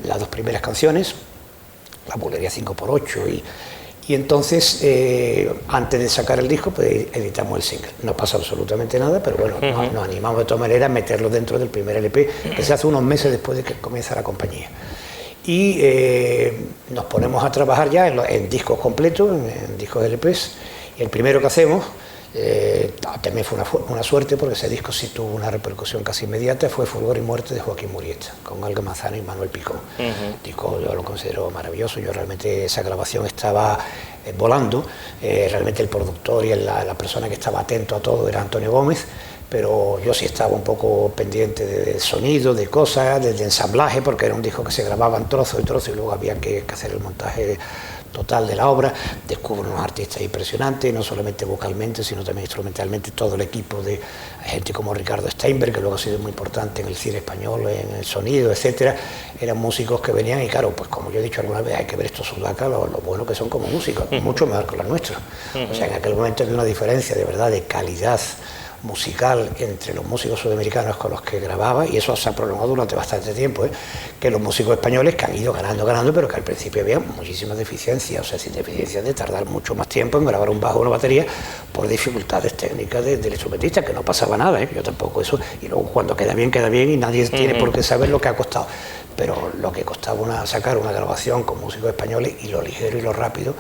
[SPEAKER 2] las 2 primeras canciones, la bulería 5x8 y entonces, antes de sacar el disco, pues editamos el single. No pasa absolutamente nada, pero bueno, nos animamos de todas maneras a meterlo dentro del primer LP, que se hace unos meses después de que comienza la compañía. Y nos ponemos a trabajar ya en discos completos, en discos LPs, y el primero que hacemos, también fue una suerte, porque ese disco sí tuvo una repercusión casi inmediata, fue Fulgor y Muerte de Joaquín Murieta, con Olga Manzano y Manuel Picón. El disco yo lo considero maravilloso, yo realmente esa grabación estaba volando, realmente el productor y la persona que estaba atento a todo era Antonio Gómez, pero yo sí estaba un poco pendiente del sonido, de cosas, del ensamblaje, porque era un disco que se grababa en trozo y luego había que hacer el montaje total de la obra, descubro unos artistas impresionantes, no solamente vocalmente, sino también instrumentalmente, todo el equipo de gente como Ricardo Steinberg, que luego ha sido muy importante en el cine español, en el sonido, etcétera. Eran músicos que venían y claro, pues como yo he dicho alguna vez, hay que ver estos sudacas, lo bueno que son como músicos, mucho mejor que los nuestros. O sea, en aquel momento había una diferencia de verdad de calidad musical entre los músicos sudamericanos con los que grababa, y eso se ha prolongado durante bastante tiempo, que los músicos españoles que han ido ganando, pero que al principio había muchísimas deficiencias, o sea, sin deficiencias de tardar mucho más tiempo en grabar un bajo o una batería por dificultades técnicas del instrumentista, que no pasaba nada, yo tampoco eso, y luego cuando queda bien y nadie tiene por qué saber lo que ha costado, pero lo que costaba sacar una grabación con músicos españoles, y lo ligero y lo rápido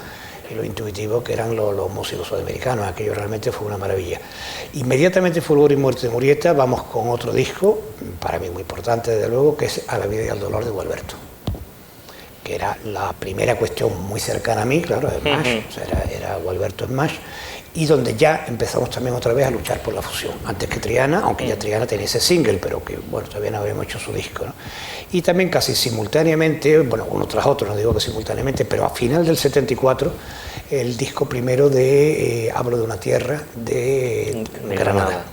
[SPEAKER 2] y lo intuitivo que eran los músicos sudamericanos, aquello realmente fue una maravilla. Inmediatamente Fulgor y Muerte de Murieta vamos con otro disco, para mí muy importante desde luego, que es A la vida y al dolor de Gualberto, que era la primera cuestión muy cercana a mí, claro, Smash, o sea, era Gualberto Smash, y donde ya empezamos también otra vez a luchar por la fusión, antes que Triana, aunque ya Triana tenía ese single, pero que bueno, todavía no habíamos hecho su disco, ¿no? Y también casi simultáneamente, bueno, uno tras otro, no digo que simultáneamente, pero a final del 74, el disco primero de Hablo de una tierra de Granada,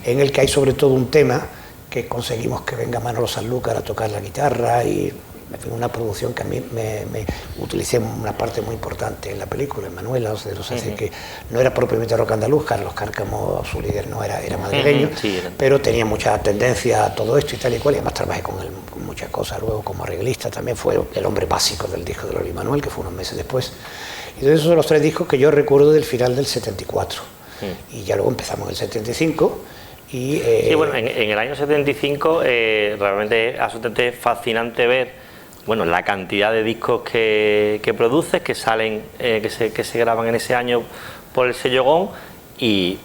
[SPEAKER 2] en el que hay sobre todo un tema que conseguimos que venga Manolo Sanlúcar a tocar la guitarra, y fue una producción que a mí me utilicé una parte muy importante en la película, en Manuela, o sea, que no era propiamente rock andaluz. Carlos Cárcamo, su líder, no era madrileño, pero tenía mucha tendencia a todo esto y tal y cual, y además trabajé con él con muchas cosas, luego como arreglista también fue el hombre básico del disco de Loli Manuel, que fue unos meses después. Y entonces esos son los tres discos que yo recuerdo del final del 74, y ya luego empezamos en el 75, y...
[SPEAKER 3] sí, bueno, en el año 75 realmente es absolutamente fascinante ver, bueno, la cantidad de discos que produces, que salen, que se graban en ese año por el sello GOM, y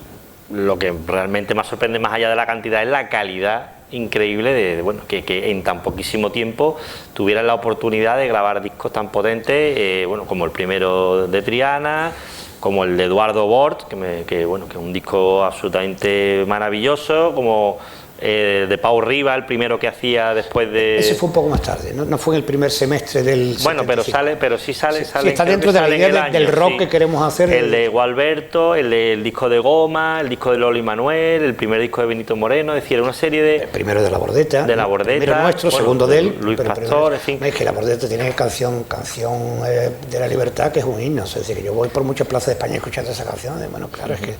[SPEAKER 3] lo que realmente más sorprende más allá de la cantidad es la calidad increíble de bueno, que en tan poquísimo tiempo tuvieran la oportunidad de grabar discos tan potentes, bueno, como el primero de Triana, como el de Eduardo Bort, que bueno, que es un disco absolutamente maravilloso, como de Pau Riba, el primero que hacía después de...
[SPEAKER 2] Ese fue un poco más tarde, no fue en el primer semestre del...
[SPEAKER 3] Bueno, 75. pero sí sale...
[SPEAKER 2] Sí, está dentro de la idea del rock que queremos hacer.
[SPEAKER 3] El de Gualberto, el disco de Goma, el disco de Loli Manuel, el primer disco de Benito Moreno, es decir, una serie de...
[SPEAKER 2] El primero de La Bordeta.
[SPEAKER 3] De La Bordeta.
[SPEAKER 2] Primero nuestro, bueno, segundo de él.
[SPEAKER 3] Luis Pastor, en fin.
[SPEAKER 2] No, es que La Bordeta tiene canción de la libertad, que es un himno, es decir, que yo voy por muchas plazas de España escuchando esa canción, bueno, claro, es que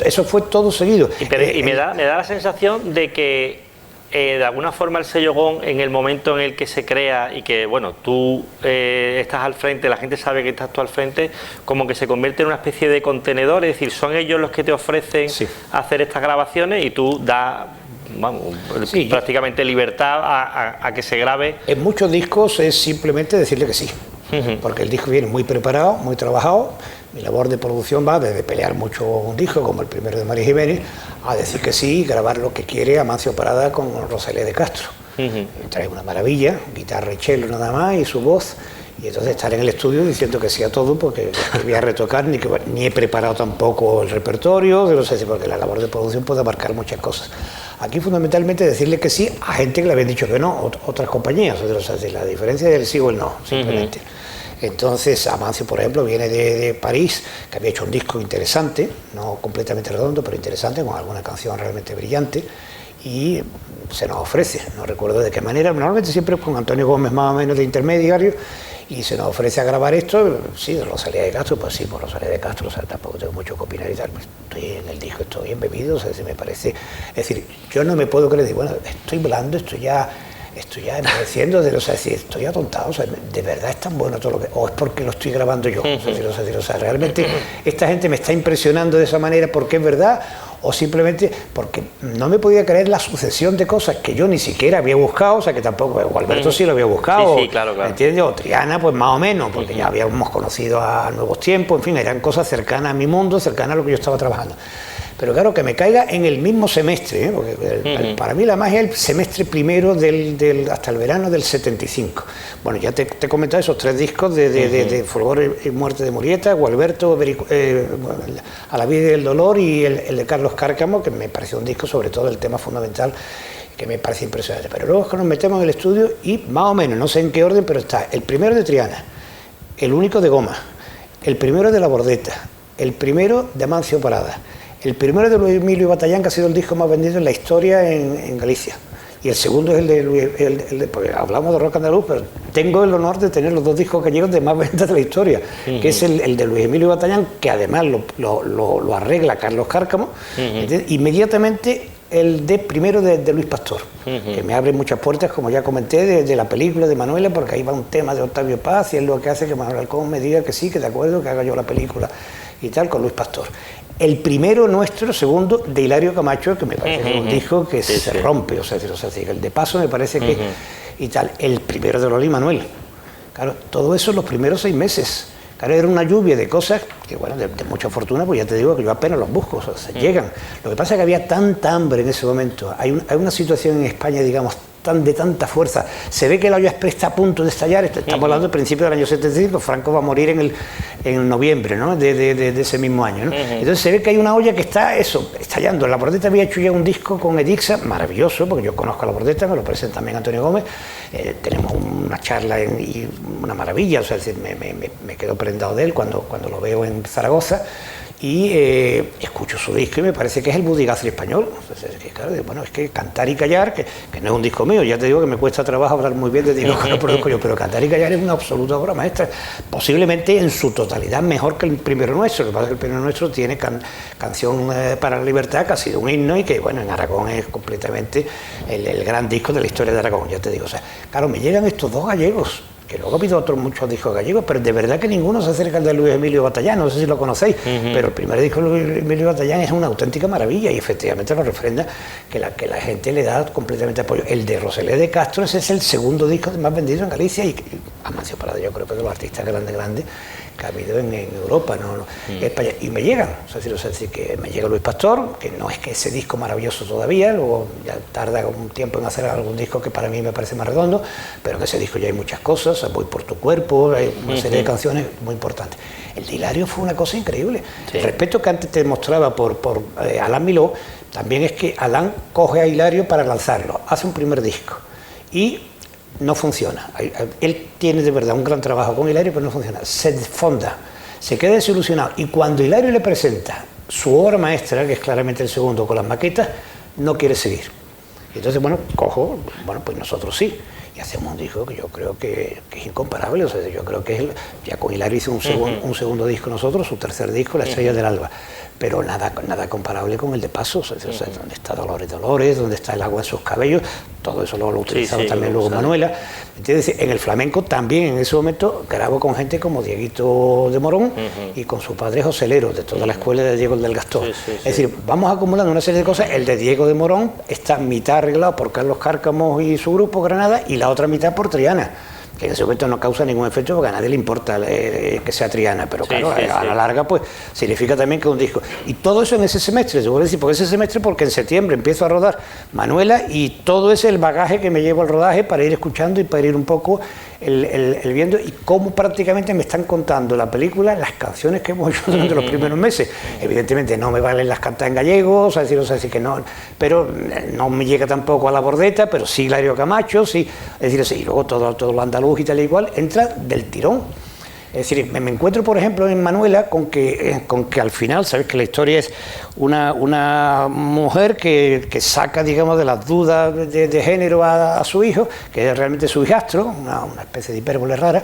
[SPEAKER 2] eso fue todo seguido.
[SPEAKER 3] Y me da la sensación de que de alguna forma el sello GOM, en el momento en el que se crea y que bueno, tú estás al frente, la gente sabe que estás tú al frente, como que se convierte en una especie de contenedor, es decir, son ellos los que te ofrecen hacer estas grabaciones y tú das, vamos, prácticamente libertad a que se grabe.
[SPEAKER 2] En muchos discos es simplemente decirle que sí, porque el disco viene muy preparado, muy trabajado. Mi labor de producción va desde pelear mucho un disco, como el primero de María Jiménez, a decir que sí, grabar lo que quiere Amancio Parada con Rosalía de Castro. Trae una maravilla, guitarra y cello nada más, y su voz, y entonces estar en el estudio diciendo que sí a todo, porque no voy a retocar, ni he preparado tampoco el repertorio, porque la labor de producción puede abarcar muchas cosas. Aquí fundamentalmente decirle que sí a gente que le habían dicho que no, otras compañías, o sea, la diferencia del sí o el no, simplemente. Entonces Amancio, por ejemplo, viene de París, que había hecho un disco interesante, no completamente redondo, pero interesante, con alguna canción realmente brillante, y se nos ofrece, no recuerdo de qué manera, normalmente siempre con Antonio Gómez más o menos de intermediario, y se nos ofrece a grabar esto, sí, de Rosalía de Castro, pues sí, por Rosalía de Castro, o sea, tampoco tengo mucho que opinar y tal, pues estoy en el disco, estoy embebido, o sea, se me parece, es decir, yo no me puedo creer, bueno, estoy volando, estoy ya envejeciendo, o sea, si estoy atontado, o sea, de verdad es tan bueno todo lo que... O es porque lo estoy grabando yo, o sea, realmente esta gente me está impresionando de esa manera porque es verdad, o simplemente porque no me podía creer la sucesión de cosas que yo ni siquiera había buscado, o sea, que tampoco, Gualberto sí lo había buscado,
[SPEAKER 3] sí, claro.
[SPEAKER 2] ¿entiendes? O Triana, pues más o menos, porque ya habíamos conocido a Nuevos Tiempos, en fin, eran cosas cercanas a mi mundo, cercanas a lo que yo estaba trabajando. Pero claro, que me caiga en el mismo semestre, porque para mí la magia es el semestre primero hasta el verano del 75. Bueno, ya te he comentado esos tres discos de Fulgor y Muerte de Murieta, Gualberto, A la vida y el dolor, y el de Carlos Cárcamo, que me pareció un disco, sobre todo el tema fundamental, que me parece impresionante. Pero luego es que nos metemos en el estudio y más o menos, no sé en qué orden, pero está el primero de Triana, el único de Goma, el primero de La Bordeta, el primero de Amancio Parada, el primero de Luis Emilio Batallán, que ha sido el disco más vendido en la historia en Galicia. Y el segundo es el de porque hablamos de rock andaluz, pero tengo el honor de tener los 2 discos gallegos de más ventas de la historia, que es el de Luis Emilio Batallán, que además lo arregla Carlos Cárcamo, inmediatamente el primero de Luis Pastor, que me abre muchas puertas, como ya comenté, de la película de Manuela, porque ahí va un tema de Octavio Paz, y es lo que hace que Manuel Halcón me diga que sí, que de acuerdo, que haga yo la película y tal, con Luis Pastor. El primero nuestro, segundo, de Hilario Camacho, que me parece que es un disco que se rompe, o sea, el de Paso me parece que... y tal, el primero de Lola y Manuel. Claro, todo eso en los primeros 6 meses. Claro, era una lluvia de cosas que, bueno, de mucha fortuna, pues ya te digo que yo apenas los busco, o sea, llegan. Lo que pasa es que había tanta hambre en ese momento. Hay una situación en España, digamos, de tanta fuerza. Se ve que la olla express está a punto de estallar. Estamos hablando del principio del año 75. Franco va a morir en noviembre, ¿no?, de ese mismo año, ¿no? Entonces se ve que hay una olla que está estallando. La Bordeta había hecho ya un disco con Edixa, maravilloso, porque yo conozco a La Bordeta, me lo presenta también Antonio Gómez. Tenemos una charla y una maravilla, o sea, es decir, me quedo prendado de él cuando lo veo en Zaragoza. Y escucho su disco y me parece que es el Buddy Guthrie español. Entonces, claro, bueno, es que Cantar y Callar, que no es un disco mío, ya te digo que me cuesta trabajo hablar muy bien de discos que lo produzco yo, pero Cantar y Callar es una absoluta obra maestra, posiblemente en su totalidad mejor que el primero nuestro. Lo que pasa es que el primero nuestro tiene Canción para la Libertad, que ha sido un himno y que, bueno, en Aragón es completamente el gran disco de la historia de Aragón, ya te digo. O sea, claro, me llegan estos 2 gallegos, que luego ha habido otros muchos discos gallegos, pero de verdad que ninguno se acerca al de Luis Emilio Batallán, no sé si lo conocéis, pero el primer disco de Luis Emilio Batallán es una auténtica maravilla y efectivamente lo refrenda que la gente le da completamente apoyo. El de Roselé de Castro, ese es el segundo disco más vendido en Galicia y Amancio Parada, yo creo que es de los artistas grandes que ha habido en Europa, España, y me llegan, o sea, que me llega Luis Pastor, que no es que ese disco maravilloso todavía, luego ya tarda un tiempo en hacer algún disco que para mí me parece más redondo, pero en ese disco ya hay muchas cosas, Voy por tu cuerpo, hay una serie de canciones muy importantes. El de Hilario fue una cosa increíble. El respeto que antes te mostraba por Alain Miló, también es que Alain coge a Hilario para lanzarlo, hace un primer disco y no funciona. Él tiene de verdad un gran trabajo con Hilario, pero no funciona. Se desfonda, se queda desilusionado. Y cuando Hilario le presenta su obra maestra, que es claramente el segundo, con las maquetas, no quiere seguir. Entonces, bueno, pues nosotros sí. Y hacemos un disco que yo creo que es incomparable. O sea, yo creo que ya con Hilario hizo un segundo disco nosotros, su tercer disco, La Estrella del Alba. Pero nada comparable con el de Paso, o sea, donde está Dolores, donde está El agua en sus cabellos, todo eso lo utilizaba también luego Manuela. ¿Entiendes? En el flamenco también en ese momento grabo con gente como Dieguito de Morón y con su padre José Lero, de toda la escuela de Diego del Gastor. Es decir, vamos acumulando una serie de cosas. El de Diego de Morón está mitad arreglado por Carlos Cárcamo y su grupo Granada y la otra mitad por Triana, que en ese momento no causa ningún efecto porque a nadie le importa que sea Triana, pero claro, a la larga pues significa también que es un disco. Y todo eso en ese semestre, se puede decir, porque ese semestre, porque en septiembre empiezo a rodar Manuela y todo ese es el bagaje que me llevo al rodaje para ir escuchando y para ir un poco el viendo y cómo prácticamente me están contando la película, las canciones que hemos hecho durante los primeros meses. Evidentemente no me valen las cantar en gallego, o sea, decir que no, pero no me llega tampoco a La Bordeta, pero sí Hilario Camacho, sí, es decir, y luego todo lo andaluz y tal y igual, entra del tirón. Es decir, me encuentro, por ejemplo, en Manuela con que al final, sabes que la historia es una mujer que saca, digamos, de las dudas de género a su hijo, que es realmente su hijastro, una especie de hipérbole rara,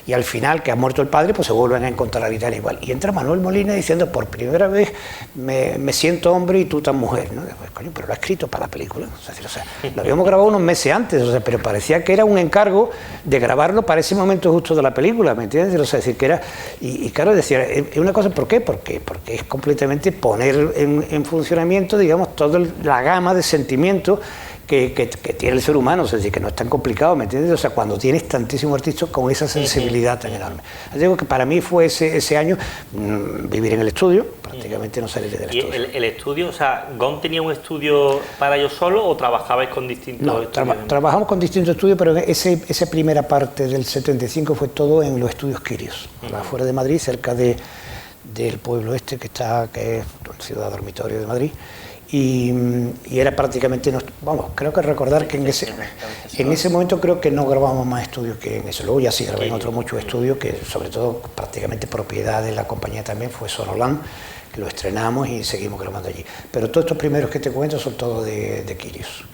[SPEAKER 2] y al final, que ha muerto el padre, pues se vuelven a encontrar y tal igual. Y entra Manuel Molina diciendo, por primera vez me siento hombre y tú tan mujer, ¿no? Pues, coño, pero lo ha escrito para la película. O sea, lo habíamos grabado unos meses antes, o sea, pero parecía que era un encargo de grabarlo para ese momento justo de la película, ¿me entiendes? O sea, decir que era... Y claro, decía, es una cosa, ¿por qué? Porque es completamente poner en funcionamiento, digamos, toda la gama de sentimientos que tiene el ser humano, es decir, que no es tan complicado, ¿me entiendes? O sea, cuando tienes tantísimos artistas con esa sensibilidad tan enorme. Digo que para mí fue ese año vivir en el estudio, prácticamente no salir del estudio.
[SPEAKER 3] ¿Y el estudio, o sea, GON tenía un estudio para ellos solo o trabajabais con distintos estudios?
[SPEAKER 2] Trabajamos con distintos estudios, pero esa primera parte del 75 fue todo en los estudios Quirios, afuera de Madrid, cerca del pueblo este que es ciudad dormitorio de Madrid. y era prácticamente, vamos, creo que recordar que en ese momento creo que no grabamos más estudios que en eso. Luego ya sí grabé en otros muchos estudios, que sobre todo prácticamente propiedad de la compañía también fue Sonoland, que lo estrenamos y seguimos grabando allí. Pero todos estos primeros que te cuento son todos de Quirios,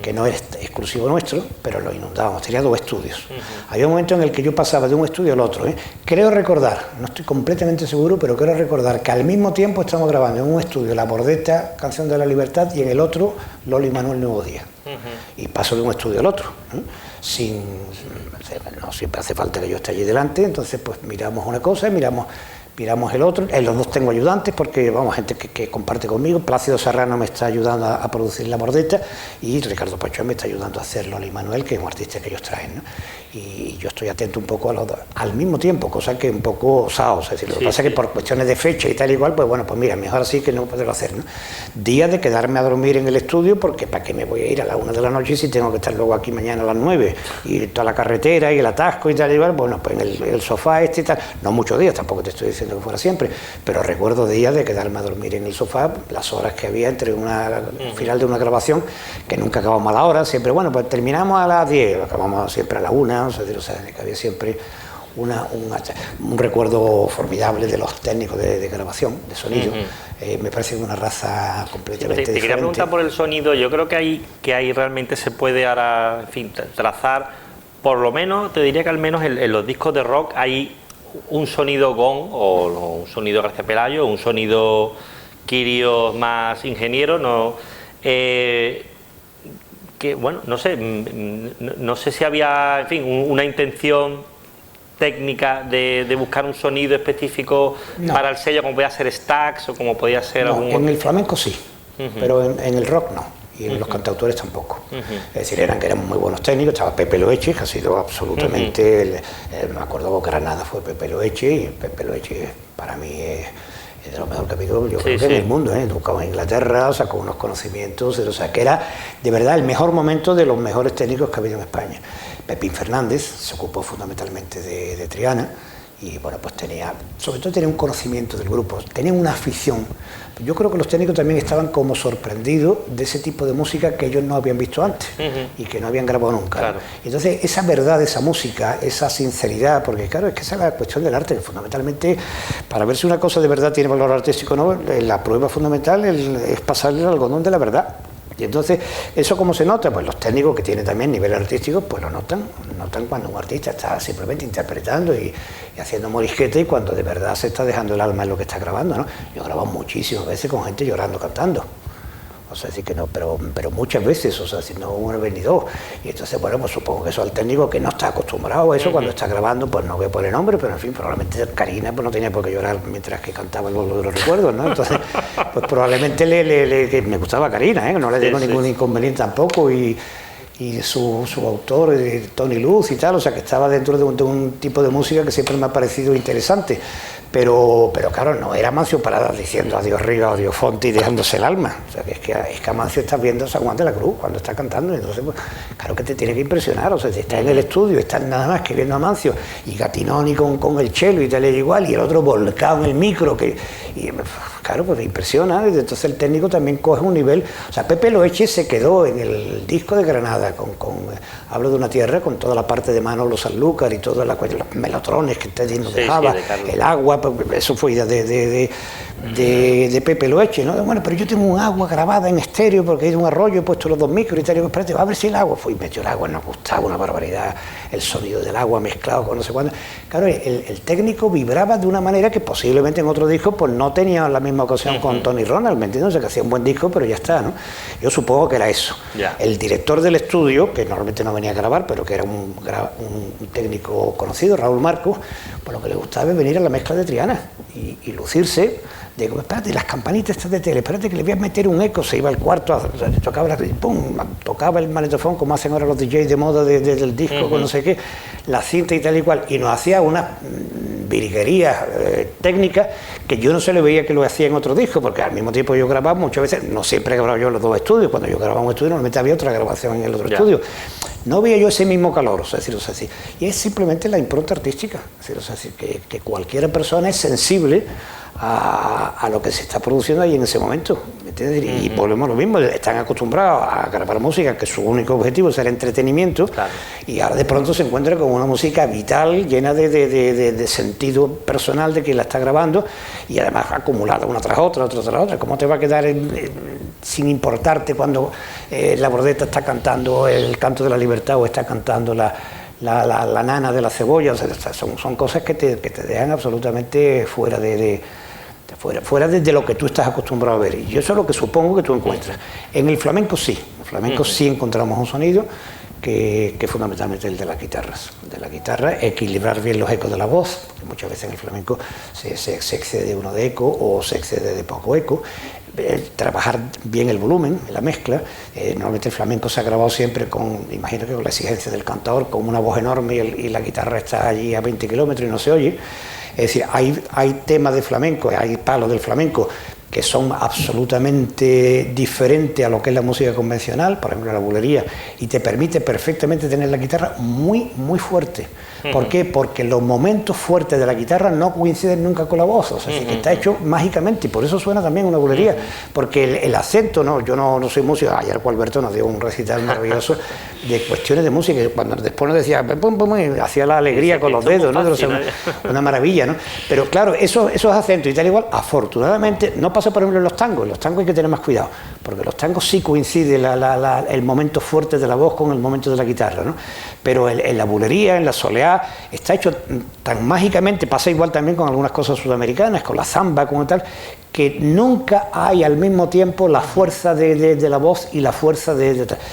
[SPEAKER 2] que no es exclusivo nuestro, pero lo inundábamos, tenía 2 estudios. Había un momento en el que yo pasaba de un estudio al otro. Creo recordar, no estoy completamente seguro, pero creo recordar que al mismo tiempo estamos grabando en un estudio La Bordeta, Canción de la Libertad, y en el otro Loli Manuel Nuevo Día. Y paso de un estudio al otro, no siempre hace falta que yo esté allí delante, entonces pues miramos una cosa y miramos el otro. En los 2 tengo ayudantes porque, vamos, gente que comparte conmigo. Plácido Serrano me está ayudando a producir La Bordeta y Ricardo Pachón me está ayudando a hacer Loli Manuel, que es un artista que ellos traen, ¿no? Y yo estoy atento un poco a los 2 al mismo tiempo, cosa que un poco osado, es decir, lo que pasa es que por cuestiones de fecha y tal igual, pues bueno, pues mira, mejor así que no poderlo hacer, ¿no? Días de quedarme a dormir en el estudio, porque ¿para qué me voy a ir a las 1 de la noche si tengo que estar luego aquí mañana a las 9? Y toda la carretera y el atasco y tal igual, bueno, pues en el sofá y tal, no muchos días, tampoco te estoy diciendo que fuera siempre, pero recuerdo días de quedarme a dormir en el sofá, las horas que había entre un final de una grabación, que nunca acabamos a la hora, siempre, bueno, pues terminamos a las 10, acabamos siempre a la 1, o sea, que había siempre un recuerdo formidable de los técnicos de grabación, de sonido. Me parece una raza completamente diferente.
[SPEAKER 3] Te quería preguntar por el sonido. Yo creo que ahí realmente se puede ahora, en fin, trazar, por lo menos, te diría que al menos en los discos de rock hay un sonido Gong, o un sonido García Pelayo, un sonido Quirios más ingeniero, ¿no? Que bueno, no sé si había, en fin, una intención técnica de buscar un sonido específico para el sello, como podía ser Stax o como podía ser algún...
[SPEAKER 2] En el flamenco sí, pero en el rock no, y en los cantautores tampoco. Es decir, eran muy buenos técnicos. Estaba Pepe Loeche, que ha sido absolutamente, me acuerdo que Granada fue Pepe Loeche, y Pepe Loeche para mí es de lo mejor que ha habido, yo creo que en el mundo, educado en Inglaterra, sacó unos conocimientos, o sea, que era de verdad el mejor momento de los mejores técnicos que ha habido en España. Pepín Fernández se ocupó fundamentalmente de Triana, y bueno, pues sobre todo tenía un conocimiento del grupo, tenía una afición. Yo creo que los técnicos también estaban como sorprendidos de ese tipo de música que ellos no habían visto antes y que no habían grabado nunca.
[SPEAKER 3] Claro.
[SPEAKER 2] Entonces, esa verdad de esa música, esa sinceridad, porque claro, es que esa es la cuestión del arte, que fundamentalmente, para ver si una cosa de verdad tiene valor artístico o no, la prueba fundamental es pasarle el algodón de la verdad. Y entonces, ¿eso cómo se nota? Pues los técnicos que tienen también nivel artístico, pues lo notan cuando un artista está simplemente interpretando y haciendo morisqueta, y cuando de verdad se está dejando el alma en lo que está grabando, ¿no? Yo he grabado muchísimas veces con gente llorando, cantando. O sea, decir que no, pero muchas veces, o sea, si no una vez ni 2. Y entonces, bueno, pues supongo que eso al técnico que no está acostumbrado a eso, cuando está grabando, pues no voy a poner nombre, pero en fin, probablemente Karina pues no tenía por qué llorar mientras que cantaba los recuerdos, ¿no? Entonces, pues probablemente que me gustaba Karina, no le digo ningún inconveniente tampoco, y su autor, Tony Luz y tal, o sea, que estaba dentro de un tipo de música que siempre me ha parecido interesante. Pero claro, no era Amancio Parada diciendo adiós Riga, adiós Fonte y dejándose el alma. O sea, que es que Amancio está viendo San Juan de la Cruz cuando está cantando, y entonces, pues, claro que te tiene que impresionar. O sea, si estás en el estudio, estás nada más que viendo a Amancio y Gatinoni con el cello y tal y igual, y el otro volcado en el micro, claro, pues impresiona. Y entonces el técnico también coge un nivel. O sea, Pepe Loeche se quedó en el disco de Granada Hablo de una tierra, con toda la parte de Manolo Sanlúcar y todos los melotrones que nos dejaba, el agua. Eso fue idea de Pepe Loeche, ¿no? Bueno, pero yo tengo un agua grabada en estéreo porque hay un arroyo, he puesto los 2 micros y tal, y digo, espérate, a ver si el agua. Fui y metió el agua, nos gustaba una barbaridad el sonido del agua mezclado con no sé cuándo. Claro, el técnico vibraba de una manera que posiblemente en otro disco pues no tenía la misma ocasión con Tony Ronald, ¿me entiendes? O sea, que hacía un buen disco, pero ya está, ¿no? Yo supongo que era eso. El director del estudio, que normalmente no venía a grabar, pero que era un técnico conocido, Raúl Marcos, pues lo que le gustaba es venir a la mezcla de Triana y lucirse. Digo, espérate, las campanitas estas de tele, espérate que le voy a meter un eco. Se iba al cuarto, tocaba el magnetofón, como hacen ahora los DJs de moda del disco, con no sé qué, la cinta y tal y cual, y nos hacía unas virguerías técnicas que yo no se le veía que lo hacía en otro disco, porque al mismo tiempo yo grababa muchas veces, no siempre he grabado yo en los 2 estudios, cuando yo grababa un estudio normalmente había otra grabación en el otro estudio. No veía yo ese mismo calor, o sea, y es simplemente la impronta artística, o sea, que cualquier persona es sensible a lo que se está produciendo ahí en ese momento, ¿me entiendes? Y volvemos a lo mismo, están acostumbrados a grabar música que su único objetivo es el entretenimiento, claro. Y ahora de pronto se encuentra con una música vital, llena de sentido personal de quien la está grabando y además acumulada una tras otra, otra tras otra. ¿Cómo te va a quedar sin importarte cuando la Bordeta está cantando el canto de la libertad o está cantando la nana de la cebolla? O sea, son cosas que te dejan absolutamente fuera de lo que tú estás acostumbrado a ver, y yo eso es lo que supongo que tú encuentras. En el flamenco sí, sí encontramos un sonido que es fundamentalmente el de las guitarras. De la guitarra, equilibrar bien los ecos de la voz, porque muchas veces en el flamenco se excede uno de eco o se excede de poco eco. Trabajar bien el volumen, la mezcla. Normalmente el flamenco se ha grabado siempre imagino que con la exigencia del cantador, con una voz enorme y la guitarra está allí a 20 kilómetros y no se oye. Es decir, hay temas de flamenco, hay palos del flamenco que son absolutamente diferentes a lo que es la música convencional, por ejemplo la bulería, y te permite perfectamente tener la guitarra muy, muy fuerte. ¿Por qué? Porque los momentos fuertes de la guitarra no coinciden nunca con la voz, o sea, que está hecho mágicamente, y por eso suena también una bulería, porque el acento, yo no soy músico. Ayer Alberto nos dio un recital maravilloso de cuestiones de música, cuando después nos decía, pum, pum, hacía la alegría con los dedos, ¿no? Una maravilla, ¿no? Pero claro, esos acentos y tal igual, afortunadamente, no pasa por ejemplo en los tangos hay que tener más cuidado, porque los tangos sí coincide el momento fuerte de la voz con el momento de la guitarra, ¿no? Pero en la bulería, en la soleá, está hecho tan mágicamente, pasa igual también con algunas cosas sudamericanas, con la zamba, como tal, que nunca hay al mismo tiempo la fuerza de la voz y la fuerza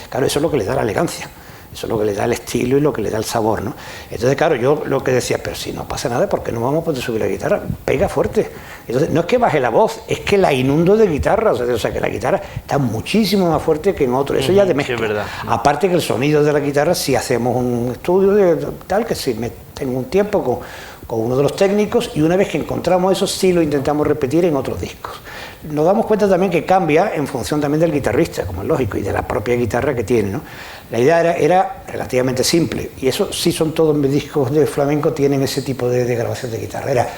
[SPEAKER 2] Claro, eso es lo que le da la elegancia. Eso es lo que le da el estilo y lo que le da el sabor, ¿no? Entonces, claro, yo lo que decía, pero si no pasa nada, ¿por qué no vamos a poder subir la guitarra? Pega fuerte. Entonces, no es que baje la voz, es que la inundo de guitarra, o sea que la guitarra está muchísimo más fuerte que en otro. Eso ya de mezcla. Sí, es verdad. Aparte que el sonido de la guitarra, si hacemos un estudio de tal, que si tengo un tiempo con uno de los técnicos, y una vez que encontramos eso, sí lo intentamos repetir en otros discos. Nos damos cuenta también que cambia en función también del guitarrista, como es lógico, y de la propia guitarra que tiene, ¿no? La idea era relativamente simple, y eso sí son todos mis discos de flamenco, tienen ese tipo de grabación de guitarra. Era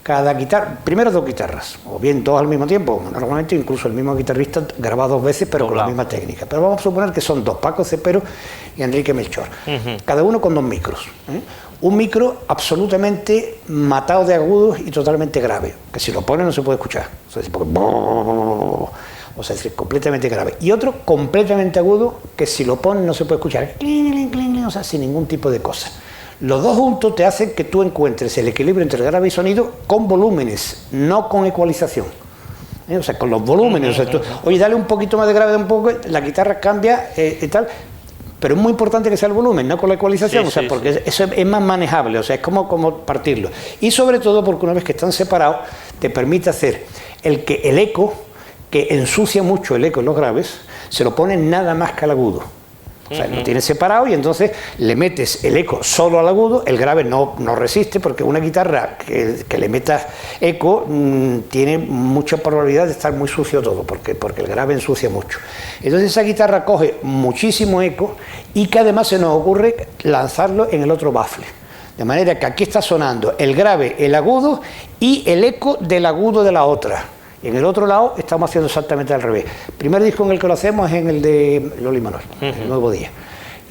[SPEAKER 2] cada guitarra, primero 2 guitarras, o bien 2 al mismo tiempo, normalmente incluso el mismo guitarrista graba 2 veces, pero con la misma técnica. Pero vamos a suponer que son 2, Paco Cepero y Enrique Melchor, cada uno con 2 micros. Un micro absolutamente matado de agudos y totalmente grave, que si lo pone no se puede escuchar, o sea, es decir, completamente grave. Y otro completamente agudo, que si lo pone no se puede escuchar, o sea, sin ningún tipo de cosa. Los dos juntos te hacen que tú encuentres el equilibrio entre grave y sonido con volúmenes, no con ecualización. O sea, con los volúmenes. O sea, oye, dale un poquito más de grave, un poco, la guitarra cambia y tal. Pero es muy importante que sea el volumen, no con la ecualización, o sea, porque eso es más manejable, o sea, es como partirlo. Y sobre todo porque una vez que están separados, te permite hacer el eco, que ensucia mucho el eco en los graves, se lo pone nada más que al agudo. O sea, lo tienes separado y entonces le metes el eco solo al agudo, el grave no resiste, porque una guitarra que le metas eco tiene mucha probabilidad de estar muy sucio todo, porque el grave ensucia mucho. Entonces esa guitarra coge muchísimo eco y que además se nos ocurre lanzarlo en el otro bafle. De manera que aquí está sonando el grave, el agudo y el eco del agudo de la otra. Y en el otro lado estamos haciendo exactamente al revés. El primer disco en el que lo hacemos es en el de Loli Manuel, El Nuevo Día.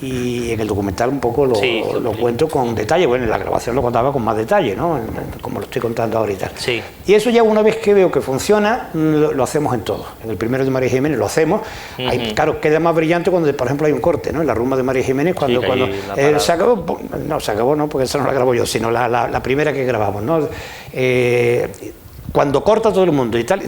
[SPEAKER 2] Y en el documental un poco lo cuento con detalle. Bueno, en la grabación lo contaba con más detalle, ¿no? Como lo estoy contando ahorita. Sí. Y eso ya una vez que veo que funciona, lo hacemos en todo. En el primero de María Jiménez lo hacemos. Ahí, claro, queda más brillante cuando, por ejemplo, hay un corte, ¿no? En la rumba de María Jiménez, cuando se acabó, no, porque esa no la grabo yo, sino la primera que grabamos, ¿no? Cuando corta todo el mundo y tal,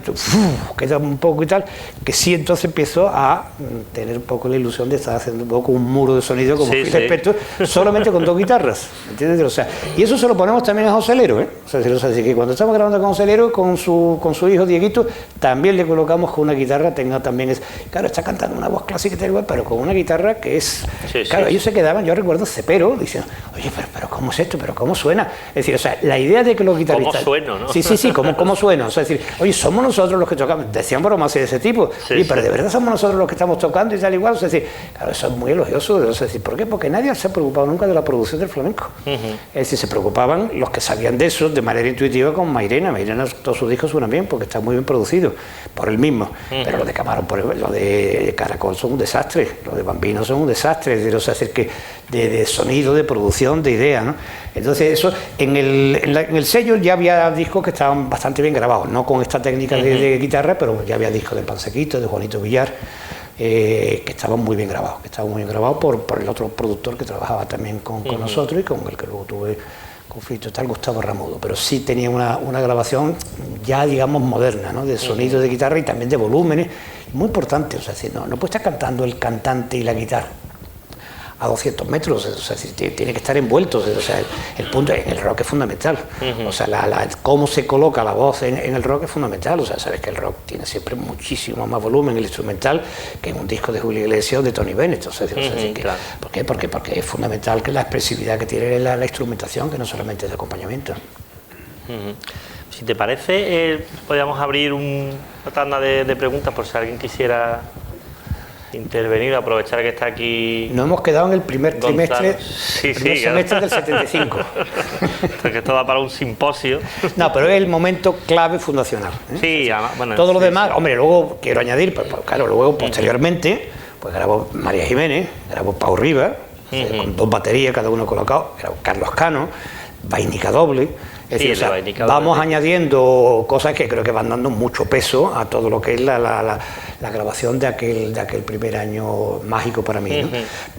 [SPEAKER 2] queda un poco y tal, que sí, entonces empiezo a tener un poco la ilusión de estar haciendo un poco un muro de sonido como Phil Spector, solamente con 2 guitarras, ¿entiendes? O sea, y eso se lo ponemos también a José Lero, ¿eh? O sea, así que cuando estamos grabando con José Lero, con su hijo Dieguito, también le colocamos con una guitarra, tenga también claro, está cantando una voz clásica y tal, pero con una guitarra que es, claro, ellos se quedaban, yo recuerdo Cepero, diciendo, oye, pero ¿cómo es esto? ¿Pero cómo suena? Es decir, o sea, la idea de que los guitarristas...
[SPEAKER 3] ¿Cómo sueno, no?
[SPEAKER 2] Sí, ¿cómo cómo suena. O sea, es decir, oye, somos nosotros los que tocamos. Decían bromas de ese tipo,
[SPEAKER 3] Sí,
[SPEAKER 2] pero
[SPEAKER 3] sí.
[SPEAKER 2] de verdad somos nosotros los que estamos tocando y tal igual. O sea, es decir, claro, eso es muy elogioso. O sea, es decir, ¿por qué? Porque nadie se ha preocupado nunca de la producción del flamenco. Es decir, se preocupaban los que sabían de eso de manera intuitiva con Mairena. Mairena, todos sus discos suenan bien porque está muy bien producido por él mismo. Pero lo de Camarón, por ejemplo, lo de Caracol son un desastre, lo de Bambino son un desastre. Es decir, o sea, es decir, que de sonido, de producción, de idea, ¿no? Entonces, eso, en el sello ya había discos que estaban bastante bien grabados, no con esta técnica de guitarra, pero ya había discos de Pansequito, de Juanito Villar, que estaban muy bien grabados, por el otro productor que trabajaba también con nosotros y con el que luego tuve conflicto, tal, Gustavo Ramudo, pero sí tenía una grabación ya, digamos, moderna, ¿no? De sonido de guitarra y también de volúmenes, muy importante. O sea, no puede estar cantando el cantante y la guitarra a 200 metros, o sea, tiene que estar envueltos. O sea, el punto en el rock es fundamental. O sea, cómo se coloca la voz en el rock es fundamental. O sea, sabes que el rock tiene siempre muchísimo más volumen, el instrumental, que en un disco de Julio Iglesias o de Tony Bennett. O sea,
[SPEAKER 3] claro.
[SPEAKER 2] ¿por qué? Porque es fundamental que la expresividad que tiene la instrumentación, que no solamente es de acompañamiento.
[SPEAKER 3] Si te parece, podríamos abrir una tanda de preguntas por si alguien quisiera intervenir, aprovechar que está aquí.
[SPEAKER 2] Nos hemos quedado en el primer trimestre, semestre del 75.
[SPEAKER 3] Porque esto va para un simposio.
[SPEAKER 2] No, pero es el momento clave fundacional.
[SPEAKER 3] Sí, además, bueno,
[SPEAKER 2] todo lo
[SPEAKER 3] sí,
[SPEAKER 2] demás,
[SPEAKER 3] sí.
[SPEAKER 2] hombre, luego quiero añadir, pues claro, luego posteriormente, pues grabó María Jiménez, grabó Pau Riva, con 2 baterías, cada uno colocado, grabó Carlos Cano, vainica doble. Es decir, o sea, vamos añadiendo cosas que creo que van dando mucho peso a todo lo que es la grabación de aquel primer año mágico para mí, ¿no?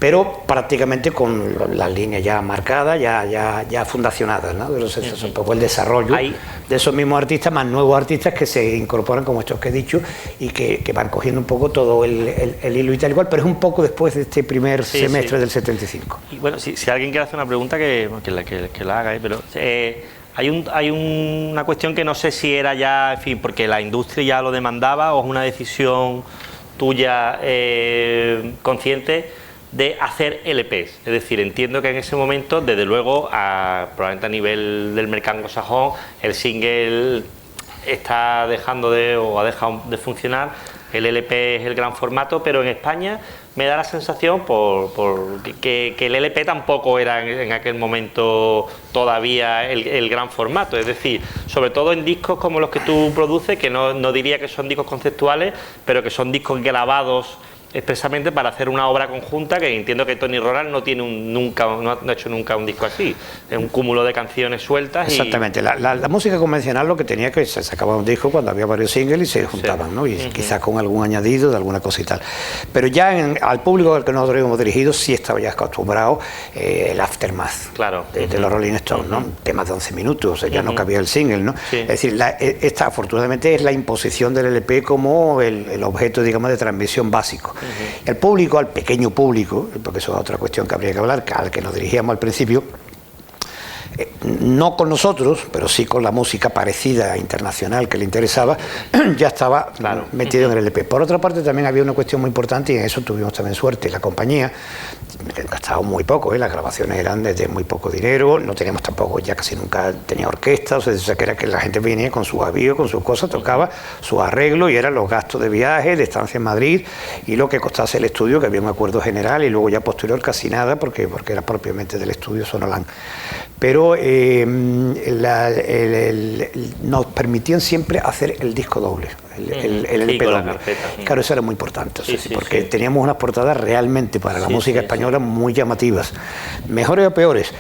[SPEAKER 2] Pero prácticamente con las líneas ya marcadas, ya fundacionadas, ¿no? Es un poco el desarrollo de esos mismos artistas, más nuevos artistas que se incorporan como estos que he dicho y que van cogiendo un poco todo el hilo y tal igual, pero es un poco después de este primer semestre del 75.
[SPEAKER 3] Y bueno, si alguien quiere hacer una pregunta, que la haga, pero hay una cuestión que no sé si era ya, en fin, porque la industria ya lo demandaba o es una decisión tuya consciente de hacer LPs. Es decir, entiendo que en ese momento, desde luego, probablemente a nivel del mercado anglosajón, el single está dejando o ha dejado de funcionar. El LP es el gran formato, pero en España me da la sensación que el LP tampoco era en aquel momento todavía el gran formato. Es decir, sobre todo en discos como los que tú produces, que no diría que son discos conceptuales, pero que son discos grabados expresamente para hacer una obra conjunta, que entiendo que Tony Roland no ha hecho nunca un disco así, es un cúmulo de canciones sueltas.
[SPEAKER 2] Exactamente, la música convencional lo que tenía que se sacaba un disco cuando había varios singles y se juntaban, ¿no? Y quizás con algún añadido de alguna cosa y tal. Pero ya al público al que nosotros hemos dirigido sí estaba ya acostumbrado el aftermath,
[SPEAKER 3] claro,
[SPEAKER 2] de los Rolling Stones, ¿no? Temas de 11 minutos, o sea, ya no cabía el single, ¿no? Es decir, esta afortunadamente es la imposición del LP como el objeto, digamos, de transmisión básico. El público, al pequeño público, porque eso es otra cuestión que habría que hablar, al que nos dirigíamos al principio, no con nosotros, pero sí con la música parecida internacional que le interesaba, ya estaba metido en el LP. Por otra parte, también había una cuestión muy importante y en eso tuvimos también suerte. La compañía gastaba muy poco, las grabaciones eran de muy poco dinero, no teníamos tampoco, ya casi nunca tenía orquesta, o sea que era que la gente venía con su avío, con sus cosas, tocaba su arreglo y eran los gastos de viaje, de estancia en Madrid y lo que costase el estudio, que había un acuerdo general y luego ya posterior casi nada porque era propiamente del estudio Sonolan. Pero nos permitían siempre hacer el disco doble, el LP doble. Claro, eso era muy importante, porque teníamos unas portadas realmente para la música española muy llamativas, mejores o peores,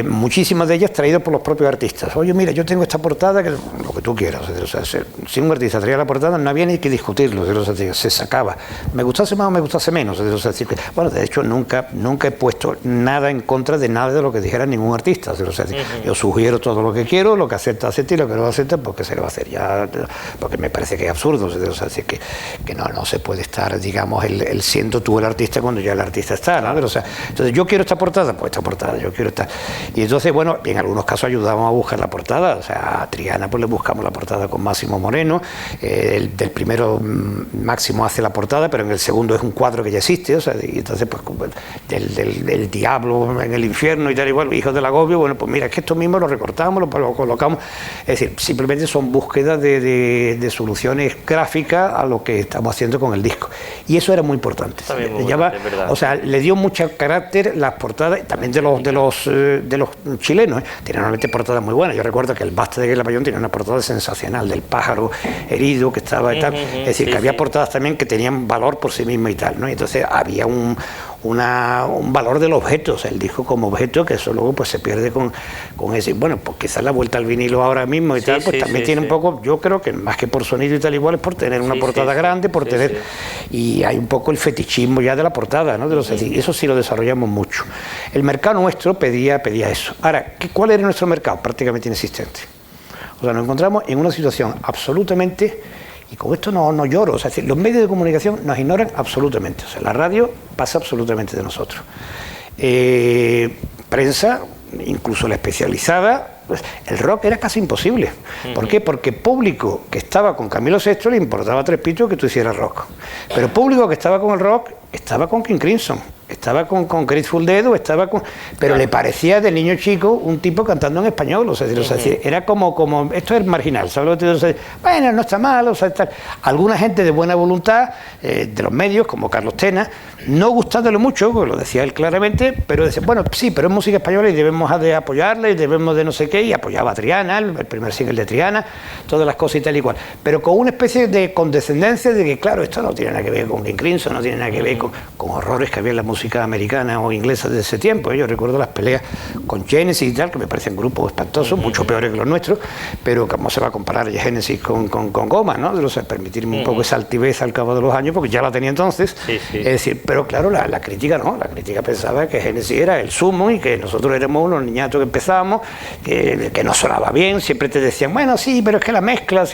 [SPEAKER 2] muchísimas de ellas traídas por los propios artistas. Oye, mira, yo tengo esta portada, que lo que tú quieras. O sea, si un artista traía la portada no había ni que discutirlo, se sacaba. Me gustase más o me gustase menos. Bueno, de hecho nunca he puesto nada en contra de nada de lo que dijera ningún artista. Yo sugiero todo lo que quiero, lo que acepta y lo que no acepta, porque se le va a hacer ya, porque me parece que es absurdo. absurdo, o sea, así que no se puede estar, digamos, el siendo tú el artista cuando ya el artista está, ¿no? Pero, o sea, entonces yo quiero esta portada, pues esta portada, yo quiero esta. Y entonces, bueno, en algunos casos ayudamos a buscar la portada, o sea, a Triana pues le buscamos la portada con Máximo Moreno, del primero Máximo hace la portada, pero en el segundo es un cuadro que ya existe, o sea, y entonces pues del diablo en el infierno y tal igual, hijos del agobio, bueno, pues mira, es que esto mismo lo recortamos, lo colocamos, es decir, simplemente son búsquedas de soluciones gráficas a lo que estamos haciendo con el disco, y eso era muy importante. O sea, le dio mucho carácter las portadas, también de los chilenos, tienen normalmente portadas muy buenas. Yo recuerdo que el Basta de Guerra Payón tenía una portada sensacional, del pájaro herido que estaba y tal, es decir, que había portadas también que tenían valor por sí misma y tal, ¿no? Y entonces había un valor del objeto, o sea, el disco como objeto, que eso luego pues se pierde con ese, bueno, pues quizás la vuelta al vinilo ahora mismo y tal, pues también tiene un poco, yo creo que más que por sonido y tal igual, es por tener una portada grande, por tener, y hay un poco el fetichismo ya de la portada, ¿no? Eso sí lo desarrollamos mucho. El mercado nuestro pedía eso. Ahora, ¿cuál era nuestro mercado? Prácticamente inexistente. O sea, nos encontramos en una situación absolutamente, y con esto no lloro, o sea, los medios de comunicación nos ignoran absolutamente, o sea, la radio pasa absolutamente de nosotros. Prensa, incluso la especializada, pues, el rock era casi imposible. ¿Por qué? Porque público que estaba con Camilo VI le importaba tres pitos que tú hicieras rock, pero público que estaba con el rock estaba con King Crimson, estaba con Grateful Dead, pero le parecía de niño chico un tipo cantando en español, o sea, era como esto es marginal, ¿sabes? Bueno, no está mal, o sea, alguna gente de buena voluntad de los medios, como Carlos Tena, no gustándole mucho, pues lo decía él claramente, pero decía, bueno, sí, pero es música española y debemos de apoyarla y debemos de no sé qué, y apoyaba a Triana, el primer single de Triana, todas las cosas y tal y cual, pero con una especie de condescendencia de que, claro, esto no tiene nada que ver con King Crimson, no tiene nada que ver con horrores que había en la música americana o inglesa de ese tiempo. Yo recuerdo las peleas con Genesis y tal, que me parecen grupos espantosos, mucho peores que los nuestros, pero ¿cómo se va a comparar Genesis con Goma, ¿no? O sea, permitirme un poco esa altivez al cabo de los años, porque ya la tenía entonces. Es decir, pero claro, la crítica no, la crítica pensaba que Genesis era el sumo y que nosotros éramos unos niñatos que empezábamos, que no sonaba bien, siempre te decían, bueno, sí, pero es que la mezcla,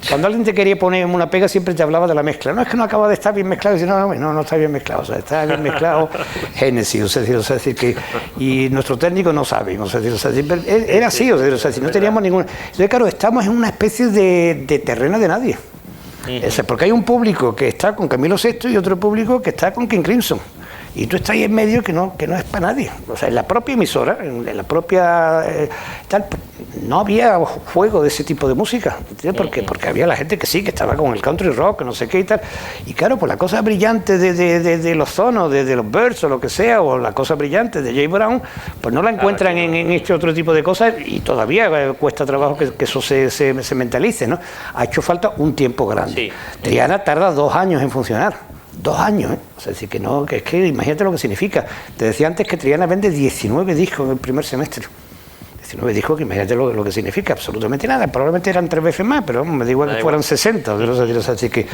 [SPEAKER 2] cuando alguien te quería poner una pega, siempre te hablaba de la mezcla. No, es que no acaba de estar bien mezclado, y dice, no está bien mezclado, o sea, está bien mezclado Genesis, o sea, decir que, y nuestro técnico no sabe, o sea, era así, o sea, si no teníamos ninguna. Entonces, claro, estamos en una especie de terreno de nadie. Porque hay un público que está con Camilo VI y otro público que está con King Crimson. Y tú estás ahí en medio que no es para nadie. O sea, en la propia emisora, en la propia tal, no había juego de ese tipo de música. ¿Entiendes? Porque había la gente que sí, que estaba con el country rock, no sé qué y tal. Y claro, pues la cosa brillante de los Zonos, de los Birds o lo que sea, o la cosa brillante de Jay Brown, pues no la encuentran en este otro tipo de cosas, y todavía cuesta trabajo que eso se mentalice, ¿no? Ha hecho falta un tiempo grande. Sí. Triana tarda 2 años en funcionar. 2 años, ¿eh? O sea, decir que es que imagínate lo que significa. Te decía antes que Triana vende 19 discos en el primer semestre. 19 discos, que imagínate lo que significa, absolutamente nada. Probablemente eran 3 veces más, pero me da igual que fueran 60. Así que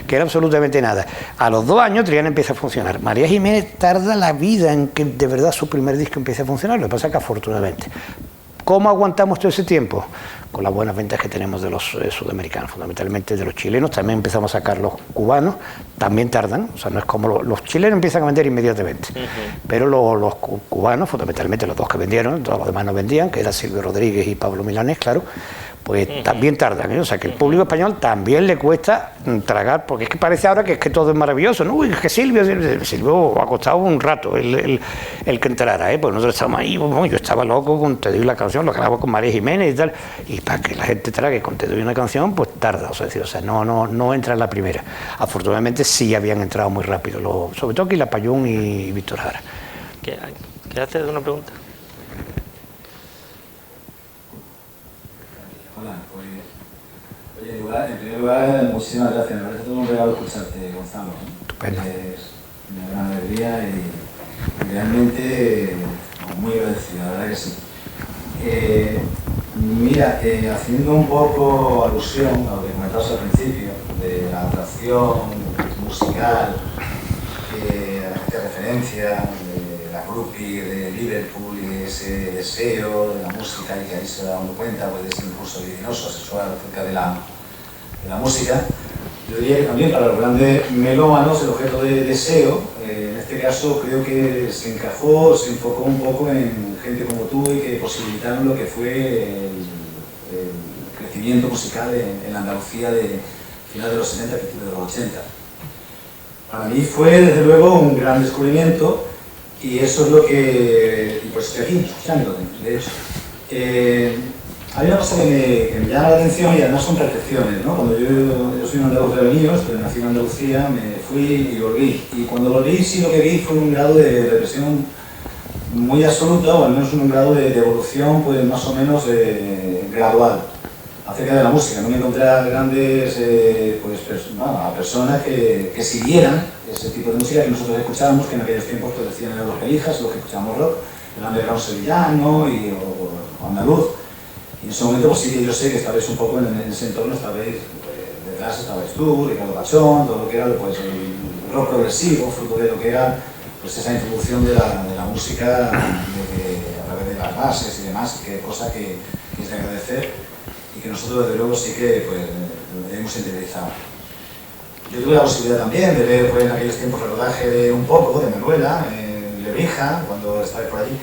[SPEAKER 2] era absolutamente nada. A los 2 años Triana empieza a funcionar. María Jiménez tarda la vida en que de verdad su primer disco empiece a funcionar. Lo que pasa es que afortunadamente. ¿Cómo aguantamos todo ese tiempo? Con las buenas ventas que tenemos de los sudamericanos, fundamentalmente de los chilenos. También empezamos a sacar los cubanos, también tardan, o sea, no es como los chilenos empiezan a vender inmediatamente, pero los cubanos, fundamentalmente los 2 que vendieron, todos los demás no vendían, que eran Silvio Rodríguez y Pablo Milanés, claro, pues también tardan, ¿eh? O sea, que el público español también le cuesta tragar, porque es que parece ahora que es que todo es maravilloso, ¿no? Uy, es que Silvio ha costado un rato el que entrara, ¿eh? Pues nosotros estábamos ahí, bueno, yo estaba loco con Te doy la canción, lo grabo con María Jiménez y tal, y para que la gente trague con Te doy una canción, pues tarda, o sea, no entra en la primera. Afortunadamente sí habían entrado muy rápido, sobre todo Quila Payún y Víctor Jara.
[SPEAKER 3] ¿Quieres hacer una pregunta?
[SPEAKER 4] Hola, pues, oye, en primer lugar, muchísimas gracias. Me parece todo un regalo escucharte, Gonzalo.
[SPEAKER 2] Estupendo.
[SPEAKER 4] Es una gran alegría y realmente muy agradecido, la verdad que sí. Mira, haciendo un poco alusión a lo que comentabas al principio, de la atracción musical, hace referencia de la groupie de Liverpool y ese deseo de la música, y que ahí se da uno cuenta, pues ese impulso libidinoso sexual acerca de la música. Yo diría que también para los grandes melómanos el objeto de deseo, en este caso creo que se encajó, se enfocó un poco en gente como tú y que posibilitaron lo que fue el crecimiento musical en la Andalucía de final de los 70, principios de los 80. Para mí fue desde luego un gran descubrimiento y eso es lo que, y pues estoy aquí escuchándote, de hecho. Hay una cosa que me llama la atención y además son percepciones, ¿no? Cuando yo soy un andaluz revenido, nací en Andalucía, me fui y volví. Y cuando volví sí lo que vi fue un grado de represión muy absoluta, o al menos un grado de evolución pues más o menos gradual acerca de la música. No me encontré a grandes a personas que siguieran ese tipo de música que nosotros escuchábamos, que en aquellos tiempos pues, decían eran los pelijas, los que escuchábamos rock, el underground sevillano o andaluz. Y en ese momento pues sí, yo sé que estabais un poco en ese entorno, estabais detrás, estabais tú, Ricardo Pachón, todo lo que era pues, el rock progresivo, fruto de lo que era pues, esa introducción de la música a través de las bases y demás, que cosa que es de agradecer y que nosotros desde luego sí que pues, hemos interiorizado. Yo tuve la posibilidad también de ver pues, en aquellos tiempos el rodaje de un poco, de Manuela, en Lebrija, cuando estabais por allí.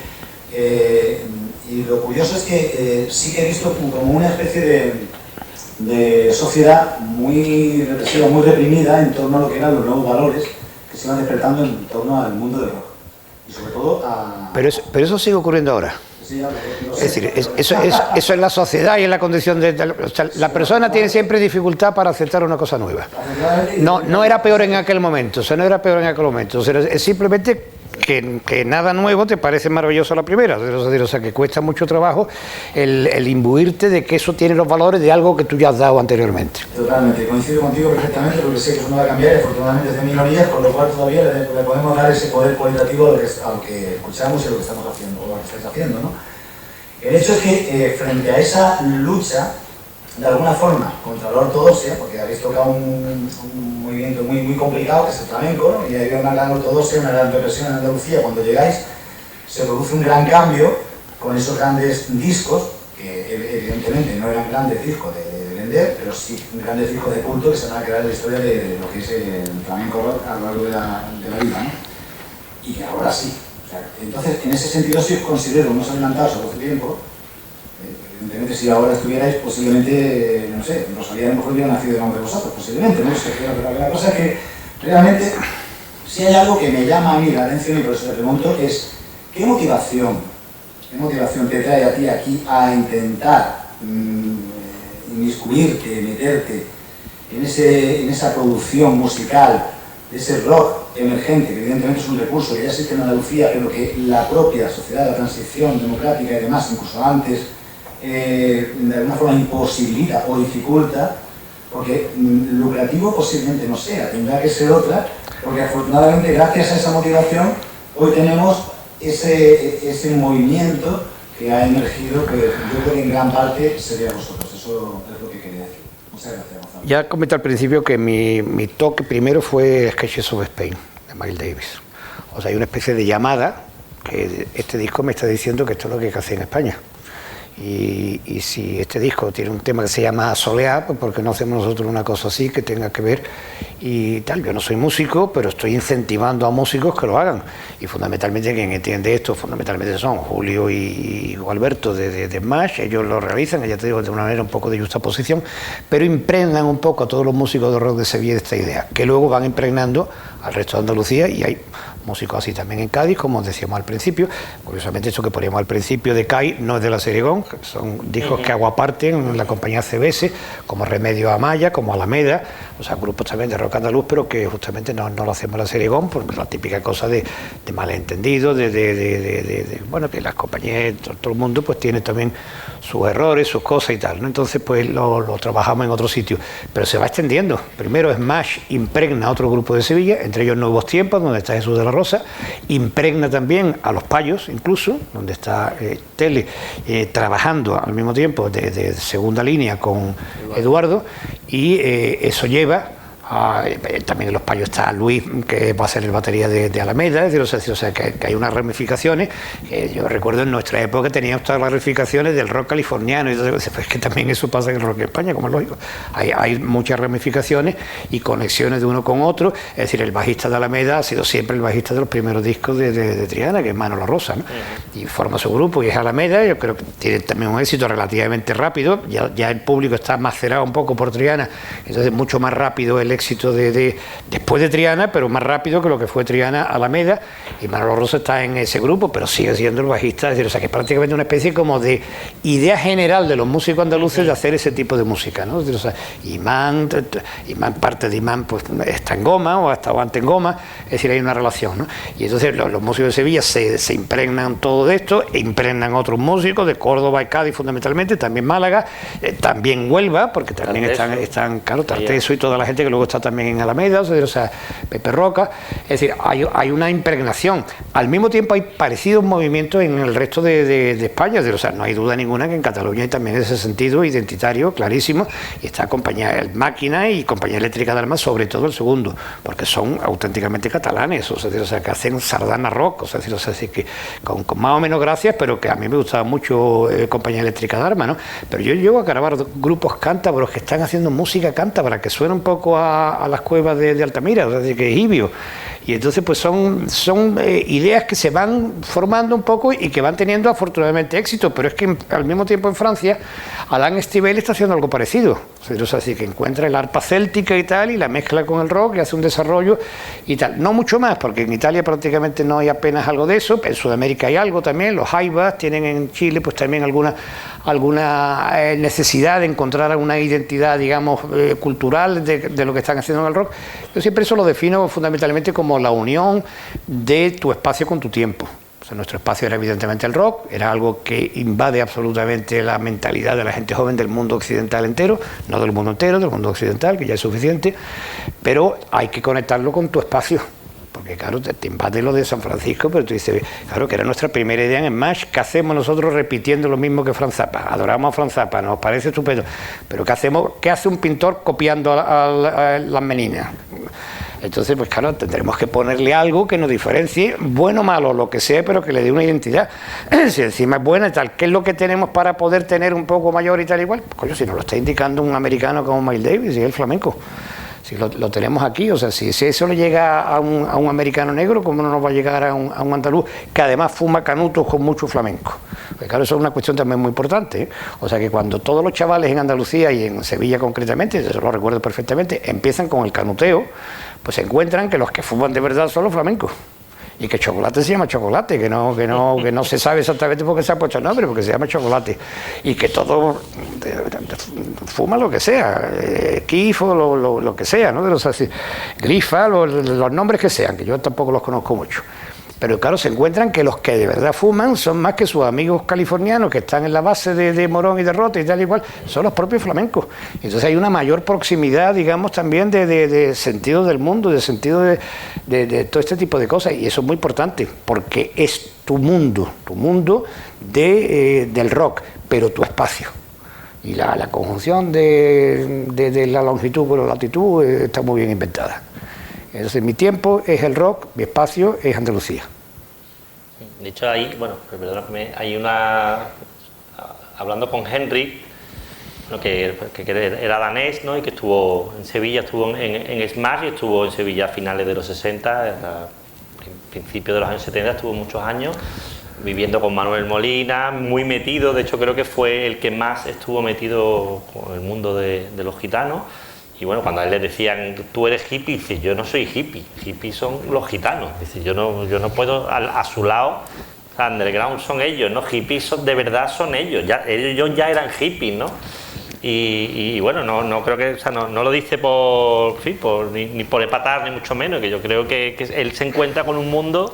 [SPEAKER 4] Y lo curioso es que sí que he visto como una especie de sociedad muy represiva, muy reprimida en torno a lo que eran los nuevos valores que se iban despertando en torno al mundo del rock. Y sobre todo a...
[SPEAKER 2] Pero eso sigue ocurriendo ahora.
[SPEAKER 4] Sí,
[SPEAKER 2] es decir, eso es la sociedad y es la condición o sea, la persona tiene siempre dificultad para aceptar una cosa nueva. No era peor en aquel momento, o sea, no era peor en aquel momento. O sea, es simplemente que nada nuevo te parece maravilloso a la primera. O sea, que cuesta mucho trabajo el imbuirte de que eso tiene los valores de algo que tú ya has dado anteriormente.
[SPEAKER 4] Totalmente, coincido contigo perfectamente porque sé que eso no va a cambiar y afortunadamente es de minorías, por lo cual todavía le podemos dar ese poder cualitativo a lo que escuchamos y a lo que estamos haciendo, o lo que estáis haciendo, ¿no? El hecho es que frente a esa lucha, de alguna forma, contra la ortodoxia, porque habéis tocado un movimiento muy complicado, que es el flamenco, ¿no? Y hay una gran ortodoxia, una gran represión en Andalucía. Cuando llegáis, se produce un gran cambio con esos grandes discos, que evidentemente no eran grandes discos de vender, pero sí grandes discos de culto que se van a crear en la historia de lo que es el flamenco rock a lo largo de la vida, ¿no? Y que ahora sí. O sea, entonces, en ese sentido, sí os considero unos adelantados a vuestro tiempo. Evidentemente, si ahora estuvierais, posiblemente, no sé, Rosalía a lo mejor hubiera nacido delante de vosotros, posiblemente, no sé, pero la cosa es que realmente, si hay algo que me llama a mí la atención y por eso le pregunto, es ¿qué motivación te trae a ti aquí a intentar inmiscuirte, meterte en esa producción musical, de ese rock emergente, que evidentemente es un recurso que ya existe en Andalucía, pero que la propia sociedad, la transición democrática y demás, incluso antes, de alguna forma imposibilita o dificulta, porque lucrativo posiblemente no sea, tendrá que ser otra, porque afortunadamente gracias a esa motivación hoy tenemos ese movimiento que ha emergido, que yo creo que en gran parte sería vosotros. Eso es lo que quería decir. Muchas gracias, Gonzalo.
[SPEAKER 2] Ya comenté al principio que mi toque primero fue Sketches of Spain, de Miles Davis. O sea, hay una especie de llamada que este disco me está diciendo que esto es lo que hay que hacer en España. Y si este disco tiene un tema que se llama Soleá, pues ¿por qué no hacemos nosotros una cosa así que tenga que ver y tal? Yo no soy músico, pero estoy incentivando a músicos que lo hagan. Y fundamentalmente quien entiende esto, fundamentalmente son Julio y Alberto de Smash. Ellos lo realizan, ya te digo, de una manera un poco de justaposición, pero impregnan un poco a todos los músicos de rock de Sevilla de esta idea, que luego van impregnando al resto de Andalucía, y hay músicos así también en Cádiz, como decíamos al principio. Curiosamente, esto que poníamos al principio de CAI no es de la serie GON, son discos que hago aparte en la compañía CBS, como Remedio Amaya, como Alameda, o sea, grupos también de rock andaluz, pero que justamente no lo hacemos en la serie GON, porque la típica cosa de malentendido, bueno, que las compañías, todo el mundo pues tiene también sus errores, sus cosas y tal, ¿no? Entonces pues lo trabajamos en otro sitio, pero se va extendiendo. Primero Smash impregna a otro grupo de Sevilla, entre ellos Nuevos Tiempos, donde está Jesús de la Rosa, impregna también a Los Payos, incluso, donde está Tele, trabajando al mismo tiempo de segunda línea con Eduardo, y eso lleva También en los payos está Luis, que va a ser el batería de Alameda, es decir, o sea que hay unas ramificaciones. Yo recuerdo en nuestra época teníamos todas las ramificaciones del rock californiano, y entonces, pues, que también eso pasa en el rock en España, como es lógico. Hay muchas ramificaciones y conexiones de uno con otro. Es decir, el bajista de Alameda ha sido siempre el bajista de los primeros discos de Triana, que es Manolo Rosa, ¿no? Y forma su grupo y es Alameda. Yo creo que tiene también un éxito relativamente rápido. Ya el público está macerado un poco por Triana, entonces mucho más rápido el éxito después de Triana, pero más rápido que lo que fue Triana Alameda, y Manolo Rosa está en ese grupo, pero sigue siendo el bajista. Es decir, o sea que es prácticamente una especie como de idea general de los músicos andaluces de hacer ese tipo de música, ¿no? Es decir, o sea, Imán, parte de Imán pues está en Goma o ha estado antes en Goma, es decir, hay una relación, ¿no? Y entonces los músicos de Sevilla se impregnan todo de esto, e impregnan otros músicos de Córdoba y Cádiz fundamentalmente, también Málaga, también Huelva, porque también están claro, Tarteso y toda la gente que luego está también en Alameda, o sea, Pepe Roca. Es decir, hay una impregnación. Al mismo tiempo hay parecidos movimientos en el resto de España, o sea, no hay duda ninguna que en Cataluña hay también ese sentido identitario clarísimo, y está Compañía Máquina y Compañía Eléctrica de Armas, sobre todo el segundo, porque son auténticamente catalanes, o sea, que hacen sardana rock, o sea, así que con más o menos gracias, pero que a mí me gustaba mucho Compañía Eléctrica de Armas, ¿no? Pero yo llego a grabar grupos cántabros que están haciendo música cántabra, que suena un poco a las cuevas de Altamira, o sea, que es Ibio. Y entonces pues son ideas que se van formando un poco y que van teniendo afortunadamente éxito, pero es que al mismo tiempo en Francia Alain Stivel está haciendo algo parecido, o sea, así que encuentra el arpa céltica y tal, y la mezcla con el rock y hace un desarrollo y tal, no mucho más, porque en Italia prácticamente no hay apenas algo de eso, en Sudamérica hay algo también, los jaivas tienen en Chile pues también alguna necesidad de encontrar alguna identidad, digamos, cultural de lo que están haciendo en el rock. Yo siempre eso lo defino fundamentalmente como la unión de tu espacio con tu tiempo. O sea, nuestro espacio era evidentemente el rock, era algo que invade absolutamente la mentalidad de la gente joven del mundo occidental entero, no del mundo entero, del mundo occidental, que ya es suficiente, pero hay que conectarlo con tu espacio. Porque claro, te invade lo de San Francisco, pero tú dices, claro, que era nuestra primera idea en Smash, ¿qué hacemos nosotros repitiendo lo mismo que Franz Zappa? Adoramos a Franz Zappa, nos parece estupendo, pero ¿qué hace un pintor copiando a las meninas? Entonces, pues claro, tendremos que ponerle algo que nos diferencie, bueno o malo, lo que sea, pero que le dé una identidad. Si encima es buena y tal, ¿qué es lo que tenemos para poder tener un poco mayor y tal igual? Pues, coño, si nos lo está indicando un americano como Miles Davis y el flamenco. Si lo tenemos aquí, o sea, si eso le llega a un americano negro, ¿cómo no nos va a llegar a un andaluz que además fuma canutos con mucho flamenco? Pues claro, eso es una cuestión también muy importante, ¿eh? O sea, que cuando todos los chavales en Andalucía y en Sevilla concretamente, yo lo recuerdo perfectamente, empiezan con el canuteo, pues se encuentran que los que fuman de verdad son los flamencos. Y que chocolate se llama chocolate, que no se sabe exactamente por qué se ha puesto el nombre, porque se llama chocolate. Y que todo fuma lo que sea, Kif o lo que sea, ¿no? Grifa, los nombres que sean, que yo tampoco los conozco mucho. Pero claro, se encuentran que los que de verdad fuman son más que sus amigos californianos que están en la base de Morón y de Rota y tal y cual, son los propios flamencos. Entonces hay una mayor proximidad, digamos, también de sentido del mundo, de sentido de todo este tipo de cosas, y eso es muy importante, porque es tu mundo del rock, pero tu espacio. Y la conjunción de la longitud con la latitud está muy bien inventada. Entonces mi tiempo es el rock, mi espacio es Andalucía.
[SPEAKER 3] De hecho, ahí, bueno, perdóname, hay hablando con Henry, bueno, que era danés, ¿no? Y que estuvo en Sevilla, estuvo en Smash y estuvo en Sevilla a finales de los 60, a principios de los años 70, estuvo muchos años viviendo con Manuel Molina, muy metido, de hecho creo que fue el que más estuvo metido con el mundo de los gitanos. Y bueno, cuando a él le decían, tú eres hippie, dice, yo no soy hippie, hippies son los gitanos. Dice, yo no puedo, a su lado, underground son ellos, ¿no? Hippies de verdad son ellos, ellos ya eran hippies, ¿no? Y bueno, no creo que, o sea, no lo dice ni por epatar, ni mucho menos, que yo creo que él se encuentra con un mundo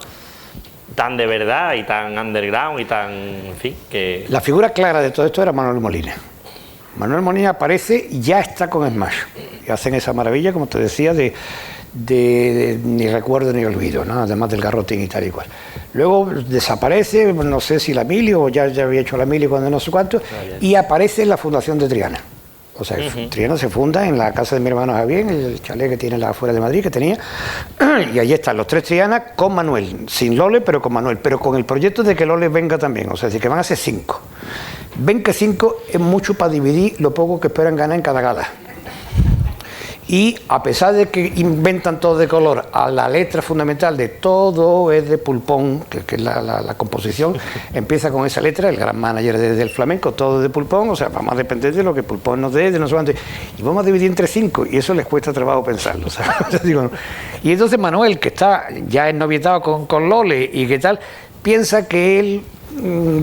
[SPEAKER 3] tan de verdad y tan underground y tan, en fin, que... La
[SPEAKER 2] figura clara de todo esto era Manuel Molina. Manuel Molina aparece y ya está con Smash. Y hacen esa maravilla, como te decía, de ni recuerdo ni olvido, ¿no? Además del garrotín y tal y cual. Luego desaparece, no sé si la Mili o ya había hecho la Mili cuando no sé cuánto, y aparece en la Fundación de Triana. O sea, Triana se funda en la casa de mi hermano Javier, en el chalet que tiene la afuera de Madrid, que tenía, y allí están los 3 Triana con Manuel, sin Lole, pero con Manuel, pero con el proyecto de que Lole venga también, o sea, que van a ser 5. Ven que 5 es mucho para dividir lo poco que esperan ganar en cada gala. Y a pesar de que inventan todo de color, a la letra fundamental de todo es de Pulpón, que es la composición, empieza con esa letra, el gran manager del flamenco, todo es de Pulpón, o sea, vamos a depender de lo que Pulpón nos dé, de no sé cuánto, y vamos a dividir entre 5, y eso les cuesta trabajo pensarlo, ¿sabes? Digo, no. Y entonces Manuel, que está ya ennovietado con Lole y que tal, piensa que él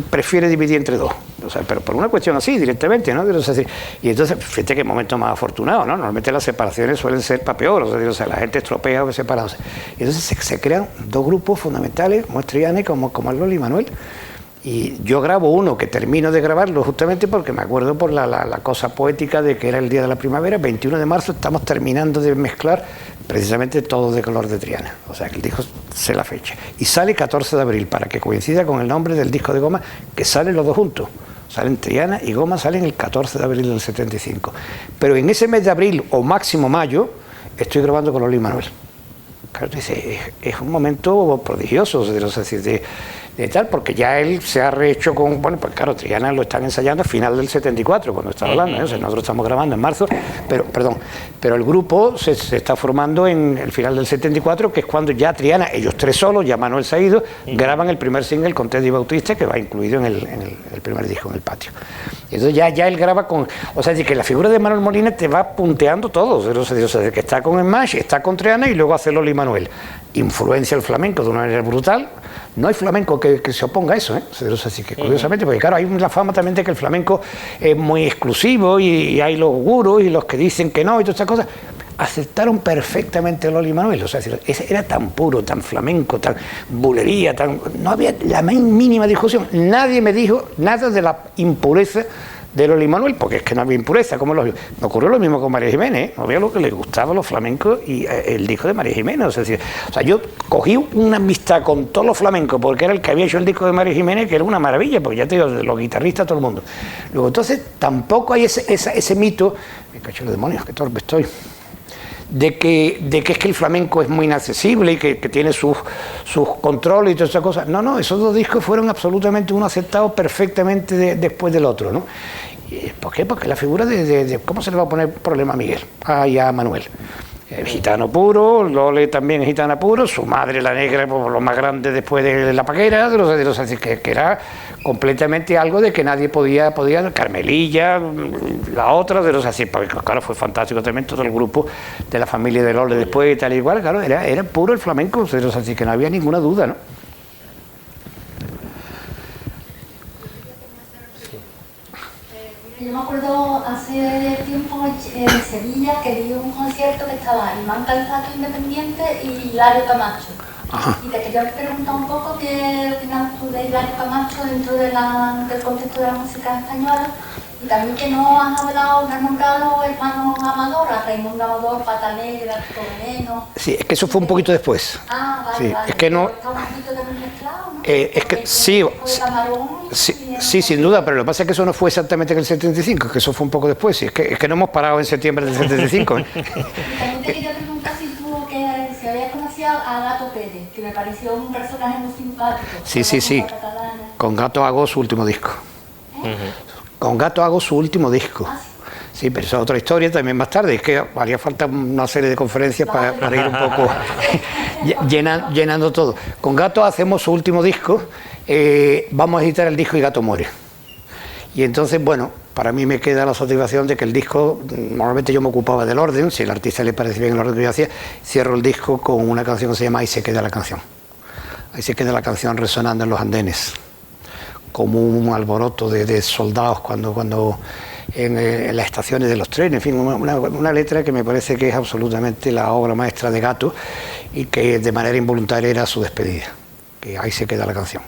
[SPEAKER 2] prefiere dividir entre 2. O sea, pero por una cuestión así, directamente, ¿no? Y entonces, fíjate qué momento más afortunado, ¿no? Normalmente las separaciones suelen ser para peor, o sea, la gente estropea o separa. Y entonces se crean 2 grupos fundamentales, como Triana y como Loli y Manuel. Y yo grabo uno que termino de grabarlo justamente porque me acuerdo por la cosa poética de que era el día de la primavera, 21 de marzo, estamos terminando de mezclar precisamente todo de color de Triana. O sea, que el disco sé la fecha. Y sale 14 de abril, para que coincida con el nombre del disco de Goma, que salen los 2 juntos. Salen Triana y Goma, salen el 14 de abril del 75. Pero en ese mes de abril, o máximo mayo, estoy grabando con Loli y Manuel. Claro, es un momento prodigioso, de tal, porque ya él se ha rehecho con, bueno, pues claro, Triana lo están ensayando a final del 74, cuando está hablando, ¿eh? O sea, nosotros estamos grabando en marzo, pero el grupo se está formando en el final del 74, que es cuando ya Triana, ellos 3 solos, ya Manuel se ha ido, graban el primer single con Teddy Bautista, que va incluido en el primer disco, en El Patio. Y entonces ya él graba con, o sea, que la figura de Manuel Molina te va punteando todo, o sea, que está con Smash, está con Triana y luego hace Loli y Manuel. Influencia el flamenco de una manera brutal. No hay flamenco que se oponga a eso, ¿eh? Así que curiosamente, porque claro, hay la fama también de que el flamenco es muy exclusivo y hay los gurús y los que dicen que no y todas estas cosas. Aceptaron perfectamente Loli y Manuel, o sea, era tan puro, tan flamenco, tan bulería, no había la más mínima discusión. Nadie me dijo nada de la impureza de Loli y Manuel, porque es que no había impureza, como me ocurrió lo mismo con María Jiménez, no había lo que le gustaba a los flamencos y el disco de María Jiménez, o sea, yo cogí una amistad con todos los flamencos, porque era el que había hecho el disco de María Jiménez, que era una maravilla, porque ya te digo, de los guitarristas, todo el mundo. Luego, entonces, tampoco hay ese mito, me cacho los demonios, qué torpe estoy, de que es que el flamenco es muy inaccesible y que tiene sus controles y todas esas cosas. No, esos 2 discos fueron absolutamente uno aceptado perfectamente después del otro, ¿no? ¿Por qué? Porque la figura de ¿cómo se le va a poner problema a Miguel? Y a Manuel. Gitano puro, Lole también es gitana puro, su madre la negra, por lo más grande después de la paquera, que era completamente algo de que nadie podía, Carmelilla, la otra, porque claro, fue fantástico también todo el grupo de la familia de Lole después y tal y igual, claro, era puro el flamenco, así que no había ninguna duda, ¿no?
[SPEAKER 5] Yo me acuerdo hace tiempo en Sevilla que di un concierto que estaba Imán Calzato Independiente y Hilario Camacho. Ajá. Y te quería preguntar un poco qué opinas tú de Hilario Camacho dentro del contexto de la música española, y también que no has nombrado hermanos Amador, a Raimundo Amador, Pata Negra, Tito Veneno.
[SPEAKER 2] Sí, es que eso fue un poquito después.
[SPEAKER 5] Vale,
[SPEAKER 2] sí,
[SPEAKER 5] vale.
[SPEAKER 2] Es que no.
[SPEAKER 5] Está un poquito también mezclado, ¿no?
[SPEAKER 2] Es que sí, sin duda, pero lo que pasa es que eso no fue exactamente en el 75, que eso fue un poco después. Es que no hemos parado en septiembre del 75.
[SPEAKER 5] También te quería preguntar si habías conocido a Gato Pérez, que me pareció un personaje muy simpático.
[SPEAKER 2] Sí. Con Gato hago su último disco. Con Gato hago su último disco. Sí, pero eso es otra historia también más tarde. Es que haría falta una serie de conferencias para ir un poco llenando todo. Con Gato hacemos su último disco. Vamos a editar el disco y Gato muere. Y entonces, bueno, para mí me queda la satisfacción de que el disco, normalmente yo me ocupaba del orden, si al artista le parecía bien el orden que yo hacía, cierro el disco con una canción que se llama Ahí se queda la canción. Ahí se queda la canción resonando en los andenes, como un alboroto de soldados cuando en las estaciones de los trenes, en fin, una letra que me parece que es absolutamente la obra maestra de Gato y que de manera involuntaria era su despedida, que ahí se queda la canción.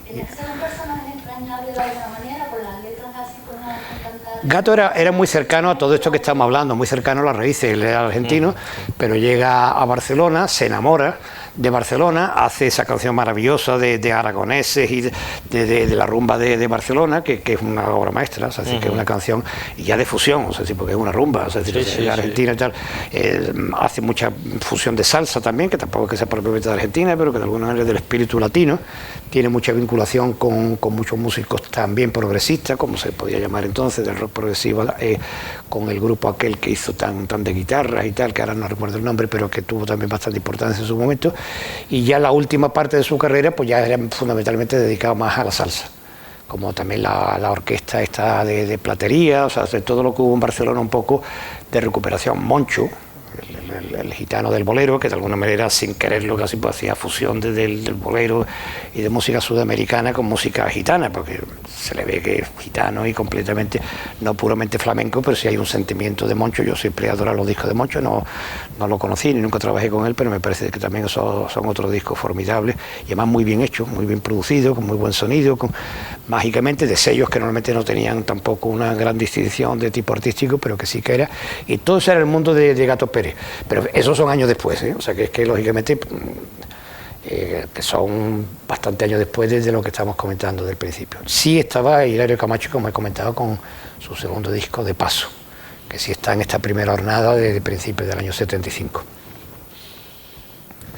[SPEAKER 2] Gato era muy cercano a todo esto que estamos hablando, muy cercano a las raíces, él era argentino, pero llega a Barcelona, se enamora de Barcelona, hace esa canción maravillosa de aragoneses y de la rumba de Barcelona, que es una obra maestra, o sea, que es una canción ya de fusión, o sea, porque es una rumba, o sea, Argentina y tal, hace mucha fusión de salsa también, que tampoco es que sea propiamente de Argentina, pero que de alguna manera es del espíritu latino, tiene mucha vinculación con muchos músicos también progresistas, como se podía llamar entonces, del rock progresivo, con el grupo aquel que hizo tan de guitarras y tal, que ahora no recuerdo el nombre, pero que tuvo también bastante importancia en su momento. Y ya la última parte de su carrera pues ya era fundamentalmente dedicado más a la salsa, como también la orquesta esta de platería, o sea, de todo lo que hubo en Barcelona un poco de recuperación. Moncho, el gitano del bolero, que de alguna manera sin quererlo casi pues hacía fusión del bolero y de música sudamericana con música gitana, porque se le ve que es gitano y completamente, no puramente flamenco, pero sí hay un sentimiento de Moncho. Yo siempre he adorado los discos de Moncho, no lo conocí ni nunca trabajé con él, pero me parece que también son otros discos formidables y además muy bien hechos, muy bien producidos, con muy buen sonido, mágicamente de sellos que normalmente no tenían tampoco una gran distinción de tipo artístico, pero que sí que era, y todo eso era el mundo de Gato Pérez. Pero esos son años después, o sea que es que lógicamente que son bastante años después de lo que estamos comentando del principio. Sí estaba Hilario Camacho, como he comentado, con su segundo disco de Paso, que sí está en esta primera jornada de principios del año 75.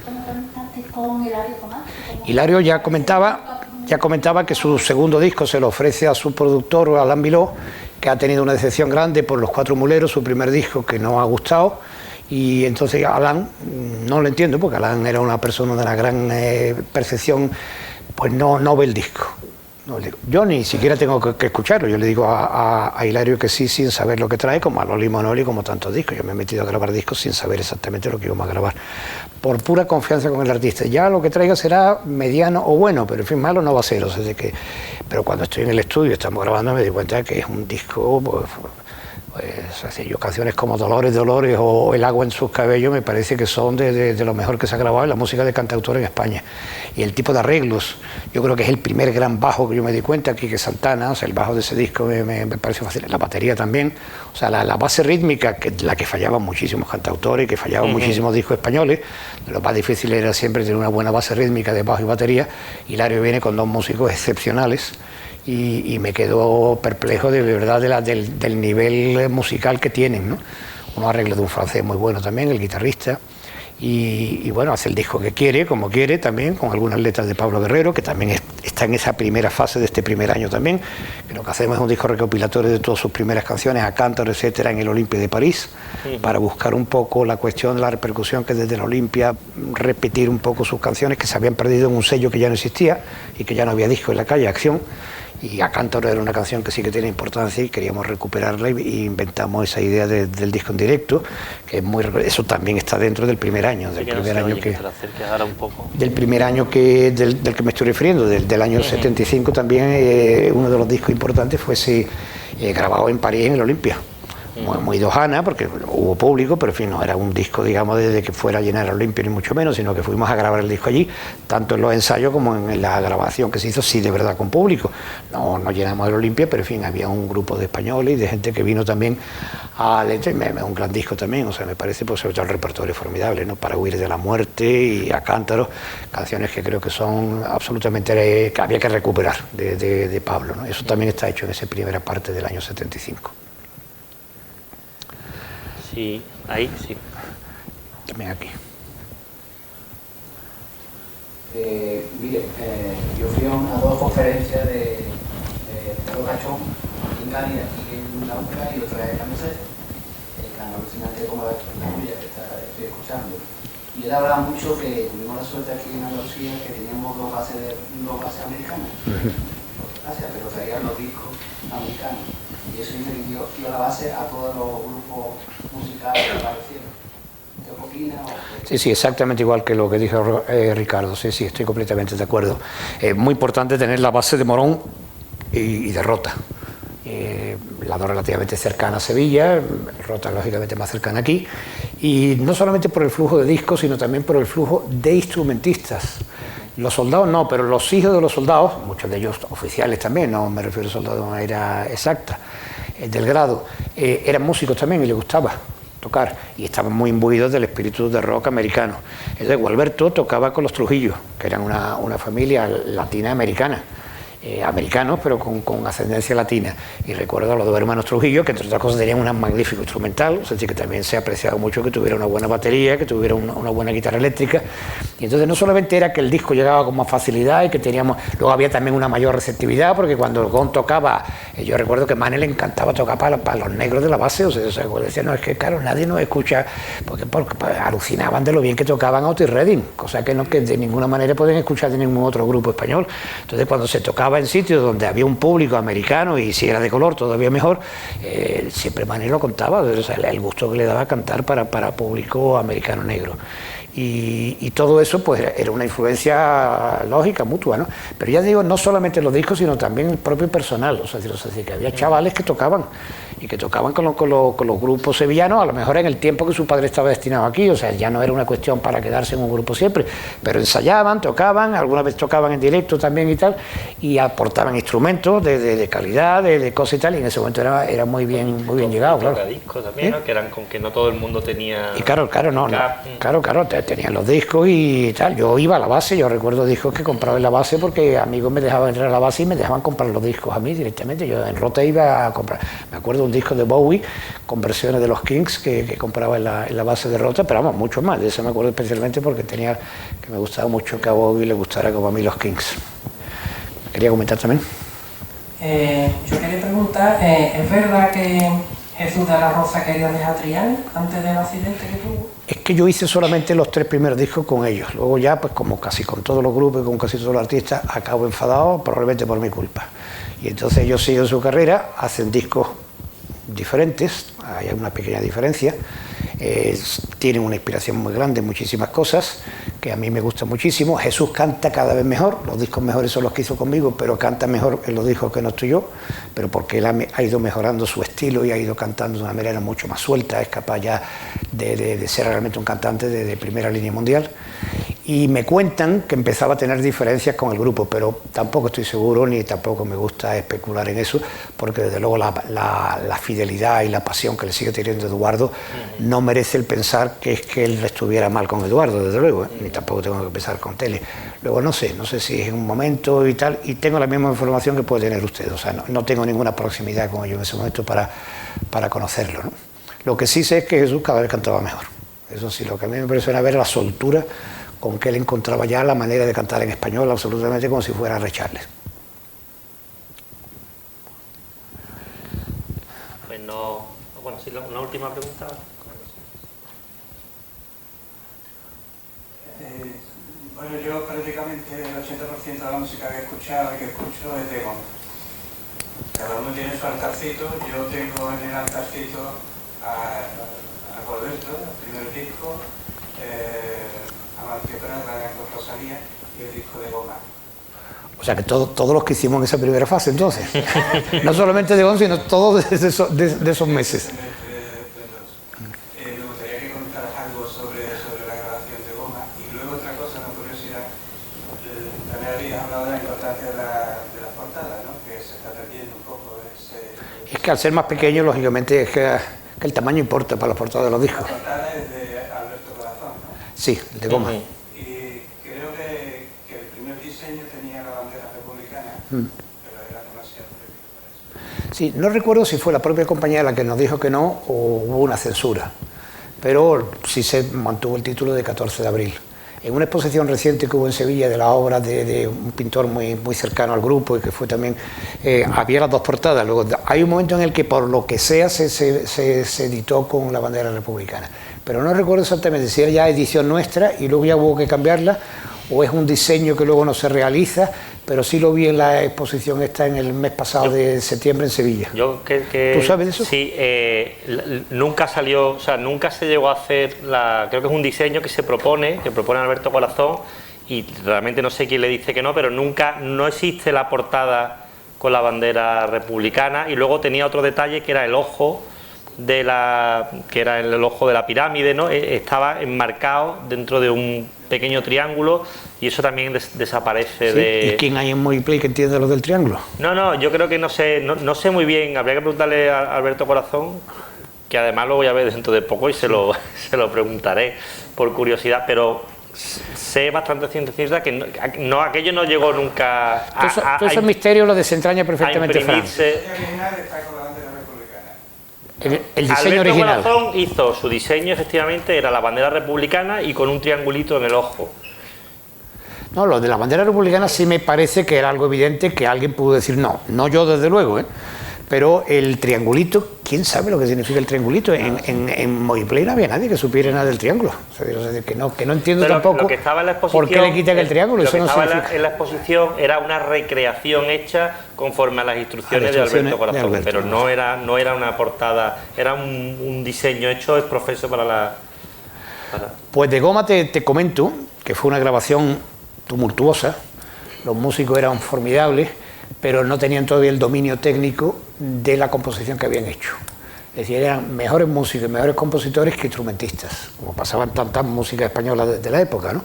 [SPEAKER 5] ¿Cómo conectaste con Hilario Camacho?
[SPEAKER 2] Hilario ya comentaba que su segundo disco se lo ofrece a su productor, Alain Biló, que ha tenido una decepción grande por Los Cuatro Muleros, su primer disco, que no ha gustado. Y entonces Alain, no lo entiendo, porque Alain era una persona de una gran percepción, pues no ve el disco. Yo ni siquiera tengo que escucharlo, yo le digo a Hilario que sí, sin saber lo que trae, como a Loli Manoli, como tantos discos. Yo me he metido a grabar discos sin saber exactamente lo que íbamos a grabar, por pura confianza con el artista. Ya lo que traiga será mediano o bueno, pero en fin, malo no va a ser. O sea, pero cuando estoy en el estudio, estamos grabando, me doy cuenta que es un disco... Pues así, yo canciones como Dolores, Dolores o El agua en sus cabellos me parece que son de lo mejor que se ha grabado en la música de cantautor en España. Y el tipo de arreglos, yo creo que es el primer gran bajo que yo me di cuenta, Quique Santana, o sea, el bajo de ese disco me parece fácil, la batería también, o sea, la base rítmica, la que fallaban muchísimos cantautores, que fallaban muchísimos discos españoles, lo más difícil era siempre tener una buena base rítmica de bajo y batería. Hilario viene con dos músicos excepcionales, y me quedo perplejo de verdad del nivel musical que tienen, ¿no? Unos arreglos de un francés muy bueno también, el guitarrista, y bueno, hace el disco que quiere, como quiere también, con algunas letras de Pablo Guerrero, que también está en esa primera fase de este primer año también, que lo que hacemos es un disco recopilatorio de todas sus primeras canciones, a Cántaro, etcétera, en el Olympia de París, para buscar un poco la cuestión de la repercusión que desde el Olympia, repetir un poco sus canciones que se habían perdido en un sello que ya no existía y que ya no había disco en la calle, Acción. Y A Cántaro era una canción que sí que tiene importancia y queríamos recuperarla, y inventamos esa idea del disco en directo, que es muy, eso también está dentro del primer año, del primer año del que me estoy refiriendo, del año 75 también. Uno de los discos importantes fue grabado en París, en el Olympia. Muy dojana, porque hubo público, pero en fin, no era un disco, digamos, de que fuera a llenar el Olympia, ni mucho menos, sino que fuimos a grabar el disco allí, tanto en los ensayos como en la grabación que se hizo, sí, de verdad, con público. No llenamos el Olympia, pero en fin, había un grupo de españoles y de gente que vino también a un gran disco también, o sea, me parece, pues, sobre todo el repertorio formidable, ¿no? Para huir de la muerte y A Cántaro, canciones que creo que son absolutamente, que había que recuperar de Pablo, ¿no? Eso también está hecho en esa primera parte del año 75.
[SPEAKER 3] Sí, ahí sí.
[SPEAKER 2] También aquí.
[SPEAKER 6] Mire, yo fui a dos conferencias de Pedro Cachón, aquí en Cádiz, aquí en la UCA, y otra en la MESED, tan alucinante como la tuya que estoy escuchando. Y él hablaba mucho que tuvimos la suerte aquí en Andalucía que teníamos dos bases americanas. Gracias, pero traían los discos americanos. Y eso dio la base a todos los grupos musicales que aparecieron. ¿Qué opina?
[SPEAKER 2] Sí, exactamente igual que lo que dijo Ricardo. Sí, estoy completamente de acuerdo. Es muy importante tener la base de Morón y de Rota. La dos relativamente cercana a Sevilla, Rota lógicamente más cercana aquí, y no solamente por el flujo de discos, sino también por el flujo de instrumentistas. Los soldados no, pero los hijos de los soldados, muchos de ellos oficiales también, no me refiero a soldados de manera exacta, del grado, eran músicos también y les gustaba. tocar, y estaban muy imbuidos del espíritu de rock americano. Entonces Gualberto tocaba con los Trujillo, que eran una familia latina americana. Americanos, pero con ascendencia latina. Y recuerdo a los dos hermanos Trujillo, que entre otras cosas tenían un magnífico instrumental, o sea, que también se ha apreciado mucho que tuviera una buena batería, que tuviera una buena guitarra eléctrica. Y entonces no solamente era que el disco llegaba con más facilidad y que teníamos, luego había también una mayor receptividad, porque cuando Gon tocaba, yo recuerdo que Mane le encantaba tocar para los negros de la base, o sea, decía, no, es que claro, nadie nos escucha, porque alucinaban de lo bien que tocaban Otis Redding, cosa que de ninguna manera pueden escuchar de ningún otro grupo español. Entonces cuando se tocaba en sitios donde había un público americano, y si era de color todavía mejor, siempre Mane lo contaba, o sea, el gusto que le daba cantar para público americano negro. Y todo eso pues era una influencia lógica, mutua, ¿no? Pero ya digo, no solamente los discos, sino también el propio personal, o sea, que había chavales que tocaban, y que tocaban con los grupos sevillanos, a lo mejor en el tiempo que su padre estaba destinado aquí, o sea, ya no era una cuestión para quedarse en un grupo siempre, pero ensayaban, tocaban, alguna vez tocaban en directo también y tal, y aportaban instrumentos de calidad, de cosas y tal, y en ese momento era muy bien llegado, claro.
[SPEAKER 3] Discos también, ¿no? Que eran con que no todo el mundo tenía...
[SPEAKER 2] Y claro, tenían los discos y tal. Yo iba a la base, yo recuerdo discos que compraba en la base porque amigos me dejaban entrar a la base y me dejaban comprar los discos a mí directamente. Yo en Rota iba a comprar, me acuerdo un disco de Bowie con versiones de los Kings que compraba en la base de Rota, pero vamos, mucho más. De eso me acuerdo especialmente porque me gustaba mucho que a Bowie le gustara como a mí los Kings. Quería comentar también.
[SPEAKER 7] Yo quería preguntar, ¿es verdad que Jesús de la Rosa quería dejar Triana antes del accidente que tuvo?
[SPEAKER 2] Es que yo hice solamente los 3 primeros discos con ellos. Luego ya, pues como casi con todos los grupos y con casi todos los artistas, acabo enfadado, probablemente por mi culpa. Y entonces ellos siguen su carrera, hacen discos diferentes, hay una pequeña diferencia, tienen una inspiración muy grande en muchísimas cosas, que a mí me gusta muchísimo. Jesús canta cada vez mejor, los discos mejores son los que hizo conmigo, pero canta mejor en los discos que no estoy yo, pero porque él ha ido mejorando su estilo y ha ido cantando de una manera mucho más suelta, es capaz ya de ser realmente un cantante de primera línea mundial. Y me cuentan que empezaba a tener diferencias con el grupo, pero tampoco estoy seguro ni tampoco me gusta especular en eso, porque desde luego la fidelidad y la pasión que le sigue teniendo Eduardo no merece el pensar que es que él estuviera mal con Eduardo, desde luego, ni tampoco tengo que pensar con Tele. Luego no sé si es en un momento y tal, y tengo la misma información que puede tener usted, o sea, no tengo ninguna proximidad con ellos en ese momento para conocerlo, ¿no? Lo que sí sé es que Jesús cada vez cantaba mejor. Eso sí, lo que a mí me impresiona ver la soltura con que él encontraba ya la manera de cantar en español, absolutamente como si fuera Ray Charles.
[SPEAKER 3] Pues no... Bueno, sí, una última pregunta.
[SPEAKER 8] Bueno, yo prácticamente el 80% de la música que he escuchado y que escucho es de Gon. Cada uno tiene su altarcito. Yo tengo en el altarcito a Gualberto, el primer disco, Amancio Prada con Rosalía y el disco de Goma.
[SPEAKER 2] O sea que todos los que hicimos en esa primera fase, entonces. No solamente de Gon, sino todos de esos meses.
[SPEAKER 8] Me gustaría que comentaras algo sobre la grabación de Goma. Y luego otra cosa, una curiosidad. También habéis hablado de la importancia de las portadas, ¿no? Que se está perdiendo un poco ese...
[SPEAKER 2] Es que al ser más pequeño, lógicamente, es que el tamaño importa para las portadas de los discos.
[SPEAKER 8] La portada es de Alberto Corazón, ¿no?
[SPEAKER 2] Sí, de Goma.
[SPEAKER 8] Y creo que el primer diseño tenía la bandera republicana, pero era demasiado prohibido para eso.
[SPEAKER 2] Sí, no recuerdo si fue la propia compañía la que nos dijo que no o hubo una censura, pero sí se mantuvo el título de 14 de abril. En una exposición reciente que hubo en Sevilla de la obra de un pintor muy cercano al grupo y que fue también, había las 2 portadas. Luego hay un momento en el que por lo que sea se editó con la bandera republicana, pero no recuerdo exactamente si era ya edición nuestra y luego ya hubo que cambiarla o es un diseño que luego no se realiza, pero sí lo vi en la exposición esta en el mes pasado de septiembre en Sevilla. ¿Tú sabes de eso?
[SPEAKER 3] Sí, nunca salió, o sea, nunca se llegó a hacer creo que es un diseño que propone Alberto Corazón, y realmente no sé quién le dice que no, pero no existe la portada con la bandera republicana, y luego tenía otro detalle que era el ojo que era el ojo de la pirámide, ¿no? Estaba enmarcado dentro de un pequeño triángulo, y eso también desaparece.
[SPEAKER 2] ¿Sí? ¿Y quién hay en Moviplay que entiende lo del triángulo?
[SPEAKER 3] No, yo creo que no sé muy bien, habría que preguntarle a Alberto Corazón. que además lo voy a ver dentro de poco y se lo preguntaré por curiosidad, pero sé bastante ciencia que aquello no llegó nunca
[SPEAKER 9] Todo esos misterios lo desentraña perfectamente Fran. El diseño
[SPEAKER 3] Alberto
[SPEAKER 9] original.
[SPEAKER 3] Corazón hizo su diseño, efectivamente, era la bandera republicana y con un triangulito en el ojo.
[SPEAKER 9] No, lo de la bandera republicana sí me parece que era algo evidente que alguien pudo decir no yo desde luego, pero el triangulito, ¿quién sabe lo que significa el triangulito? En Moviplay no había nadie que supiera nada del triángulo. O sea, que no entiendo
[SPEAKER 3] pero
[SPEAKER 9] tampoco
[SPEAKER 3] lo que estaba en la exposición,
[SPEAKER 9] por qué le quitan el triángulo.
[SPEAKER 3] Lo
[SPEAKER 9] eso
[SPEAKER 3] que
[SPEAKER 9] no
[SPEAKER 3] estaba
[SPEAKER 9] significa...
[SPEAKER 3] en la exposición era una recreación hecha conforme a las instrucciones de Alberto Corazón, pero no era una portada, era un diseño hecho es profeso para la...
[SPEAKER 9] Pues de Goma te comento que fue una grabación tumultuosa, los músicos eran formidables, pero no tenían todavía el dominio técnico de la composición que habían hecho. Es decir, eran mejores músicos y mejores compositores que instrumentistas, como pasaban tantas músicas españolas de la época, ¿no?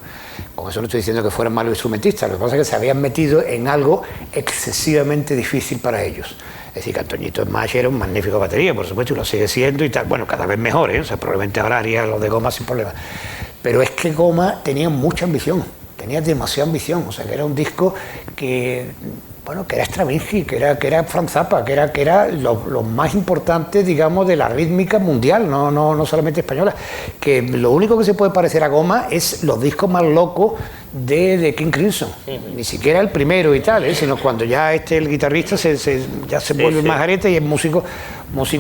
[SPEAKER 9] Con eso no estoy diciendo que fueran malos instrumentistas, lo que pasa es que se habían metido en algo excesivamente difícil para ellos. Es decir, que Antoñito Smash era un magnífico batería, por supuesto, y lo sigue siendo y tal, bueno, cada vez mejor, o sea, probablemente ahora haría lo de Goma sin problema. Pero es que Goma tenía mucha ambición, tenía demasiada ambición, o sea, que era un disco que... Bueno, que era Stravinsky, que era Franz Zappa, que era lo más importante, digamos, de la rítmica mundial, no solamente española. Que lo único que se puede parecer a Goma es los discos más locos de King Crimson. Ni siquiera el primero y tal, sino cuando ya el guitarrista ya se vuelve majarete y es músico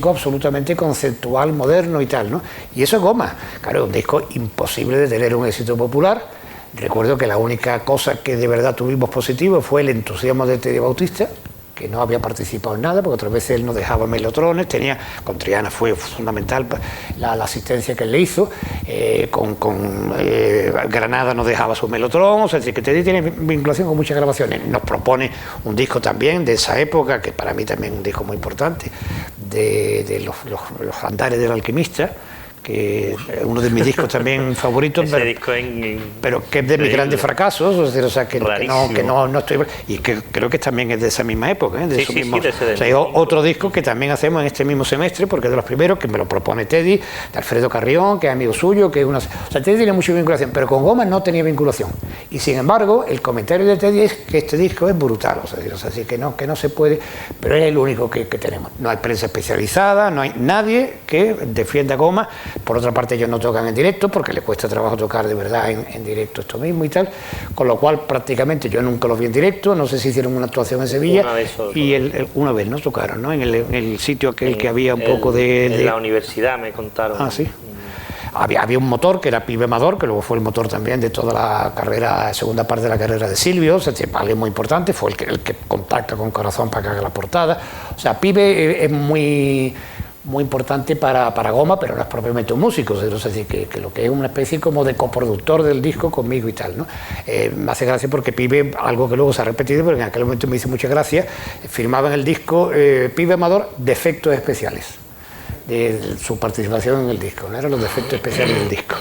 [SPEAKER 9] absolutamente conceptual, moderno y tal, ¿no? Y eso es Goma. Claro, un disco imposible de tener un éxito popular. Recuerdo que la única cosa que de verdad tuvimos positivo fue el entusiasmo de Teddy Bautista, que no había participado en nada, porque otras veces él no dejaba melotrones, con Triana fue fundamental la asistencia que él le hizo, con Granada no dejaba su melotrón, o sea, que Teddy tiene vinculación con muchas grabaciones. Nos propone un disco también de esa época, que para mí también es un disco muy importante, de los Andares del Alquimista, que es uno de mis discos también favoritos, pero que es de mis grandes fracasos, o sea, que no estoy... Y que creo que también es de esa misma época, de esos mismos... O sea, hay otro disco que también hacemos en este mismo semestre, porque es de los primeros, que me lo propone Teddy, de Alfredo Carrión, que es amigo suyo, que es una... O sea, Teddy tiene mucha vinculación, pero con Goma no tenía vinculación. Y sin embargo, el comentario de Teddy es que este disco es brutal, o sea, así que no se puede... Pero es el único que tenemos. No hay prensa especializada, no hay nadie que defienda Goma. Por otra parte, ellos no tocan en directo porque les cuesta trabajo tocar de verdad en directo esto mismo y tal, con lo cual prácticamente yo nunca los vi en directo, no sé si hicieron una actuación en Sevilla una vez no tocaron, ¿no? En el sitio aquel que había un poco de...
[SPEAKER 3] En la universidad me contaron.
[SPEAKER 9] Ah, sí. Había un motor que era Pibe Amador, que luego fue el motor también de toda la carrera, segunda parte de la carrera de Silvio, o sea, alguien muy importante, fue el que contacta con Corazón para que haga la portada. O sea, Pibe es muy importante para Goma, pero no es propiamente un músico, es decir, que lo que es una especie como de coproductor del disco conmigo y tal, ¿no? Me hace gracia porque Pibe, algo que luego se ha repetido, pero en aquel momento me hizo mucha gracia, firmaba en el disco Pibe Amador defectos especiales, de su participación en el disco, no eran los defectos especiales del disco.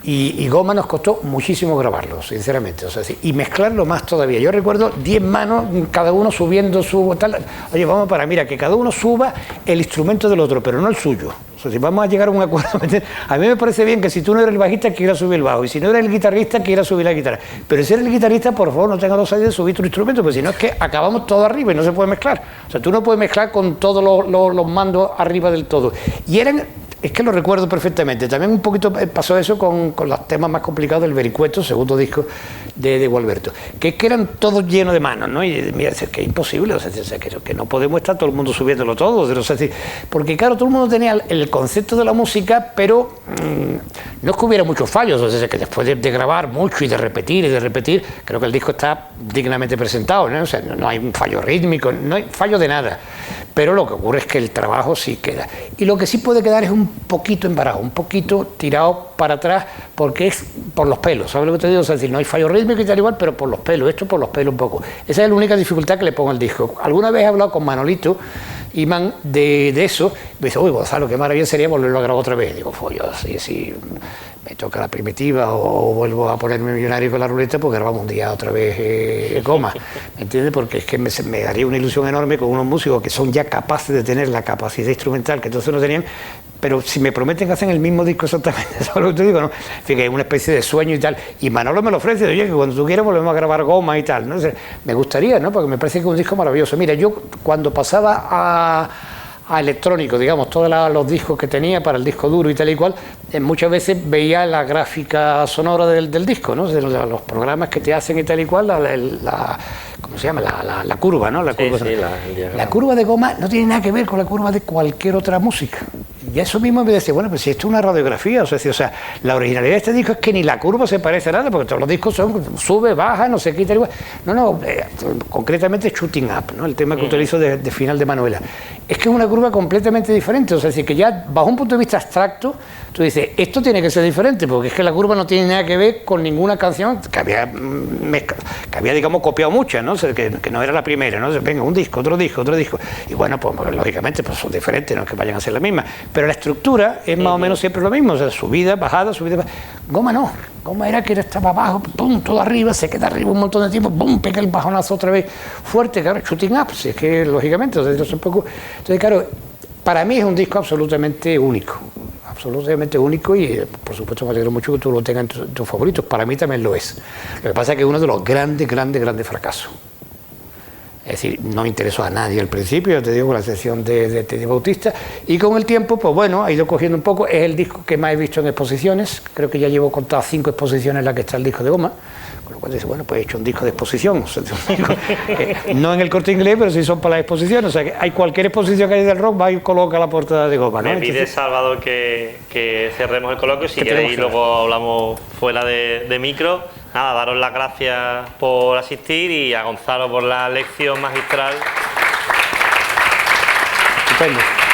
[SPEAKER 9] Y Goma nos costó muchísimo grabarlo, sinceramente, o sea, y mezclarlo más todavía. Yo recuerdo 10 manos, cada uno subiendo su tal. Oye, vamos mira, que cada uno suba el instrumento del otro, pero no el suyo. O sea, si vamos a llegar a un acuerdo, a mí me parece bien que si tú no eres el bajista, quiera subir el bajo, y si no eres el guitarrista, quiera subir la guitarra. Pero si eres el guitarrista, por favor, no tengas los aires de subir tu instrumento, porque si no es que acabamos todo arriba y no se puede mezclar. O sea, tú no puedes mezclar con todos los mandos arriba del todo. Y es que lo recuerdo perfectamente. También un poquito pasó eso con los temas más complicados del Vericueto, segundo disco de Gualberto, que es que eran todos llenos de manos, ¿no? Y mira, es que es imposible, o sea, que no podemos estar todo el mundo subiéndolo todo, o sea, porque claro, todo el mundo tenía el concepto de la música, pero no es que hubiera muchos fallos, o sea, que después de grabar mucho y de repetir, creo que el disco está dignamente presentado, ¿no? O sea, no hay un fallo rítmico, no hay fallo de nada, pero lo que ocurre es que el trabajo sí queda. Y lo que sí puede quedar es un poquito embarado, un poquito tirado para atrás porque es por los pelos, ¿sabes lo que te digo? O sea, es decir, no hay fallo rítmico y tal igual, pero por los pelos, esto por los pelos un poco. Esa es la única dificultad que le pongo al disco. Alguna vez he hablado con Manolito Imán de eso, me dice, uy, Gonzalo, qué maravilla sería volverlo a grabar otra vez. Digo, pues yo sí, me toca la primitiva o vuelvo a ponerme millonario con la ruleta, pues grabamos un día otra vez goma, ¿me entiendes? Porque es que me daría una ilusión enorme con unos músicos que son ya capaces de tener la capacidad instrumental que entonces no tenían, pero si me prometen que hacen el mismo disco exactamente, ¿sabes lo que te digo? ¿No? Fíjate, es una especie de sueño y tal, y Manolo me lo ofrece, oye, que cuando tú quieras volvemos a grabar goma y tal, ¿no? O sea, me gustaría, ¿no? Porque me parece que es un disco maravilloso. Mira, yo cuando pasaba a electrónico, digamos, todos los discos que tenía para el disco duro y tal y cual, muchas veces veía la gráfica sonora del disco, ¿no? De los programas que te hacen y tal y cual, ¿cómo se llama? La curva, ¿no? La curva de goma no tiene nada que ver con la curva de cualquier otra música. Y eso mismo me decía, bueno, pues si esto es una radiografía, o sea, la originalidad de este disco es que ni la curva se parece a nada, porque todos los discos son sube, baja, no sé qué, tal igual. No, concretamente Shooting Up, ¿no? El tema que utilizo de final de Manuela. Es que es una curva completamente diferente, o sea, es decir, que ya bajo un punto de vista abstracto, tú dices, esto tiene que ser diferente, porque es que la curva no tiene nada que ver con ninguna canción que había digamos, copiado muchas, ¿no? O sea, que no era la primera, ¿no? O sea, venga, un disco, otro disco, y bueno, pues lógicamente pues son diferentes, no es que vayan a ser las mismas, pero la estructura es más o menos siempre lo mismo, o sea, subida, bajada. Goma no, Goma era que estaba abajo, pum, todo arriba, se queda arriba un montón de tiempo, pum, pega el bajonazo otra vez fuerte, claro, Shooting Up, si es que lógicamente, o sea, es un poco, entonces claro, para mí es un disco absolutamente único y por supuesto me alegro mucho que tú lo tengas en tus favoritos, para mí también lo es. Lo que pasa es que es uno de los grandes fracasos. Es decir, no interesó a nadie al principio, ya te digo, con la excepción de Teddy Bautista, y con el tiempo, pues bueno, ha ido cogiendo un poco. Es el disco que más he visto en exposiciones, creo que ya llevo contadas 5 exposiciones en las que está el disco de Goma, con lo cual dice, bueno, pues he hecho un disco de exposición, o sea, no en el Corte Inglés, pero sí son para las exposiciones, o sea, que hay cualquier exposición que hay del rock, va y coloca la portada de Goma, ¿no?
[SPEAKER 3] Me pide Salvador que cerremos el coloquio, si queréis, y luego hablamos fuera de micro. Nada, daros las gracias por asistir y a Gonzalo por la lección magistral.
[SPEAKER 9] Estupendo.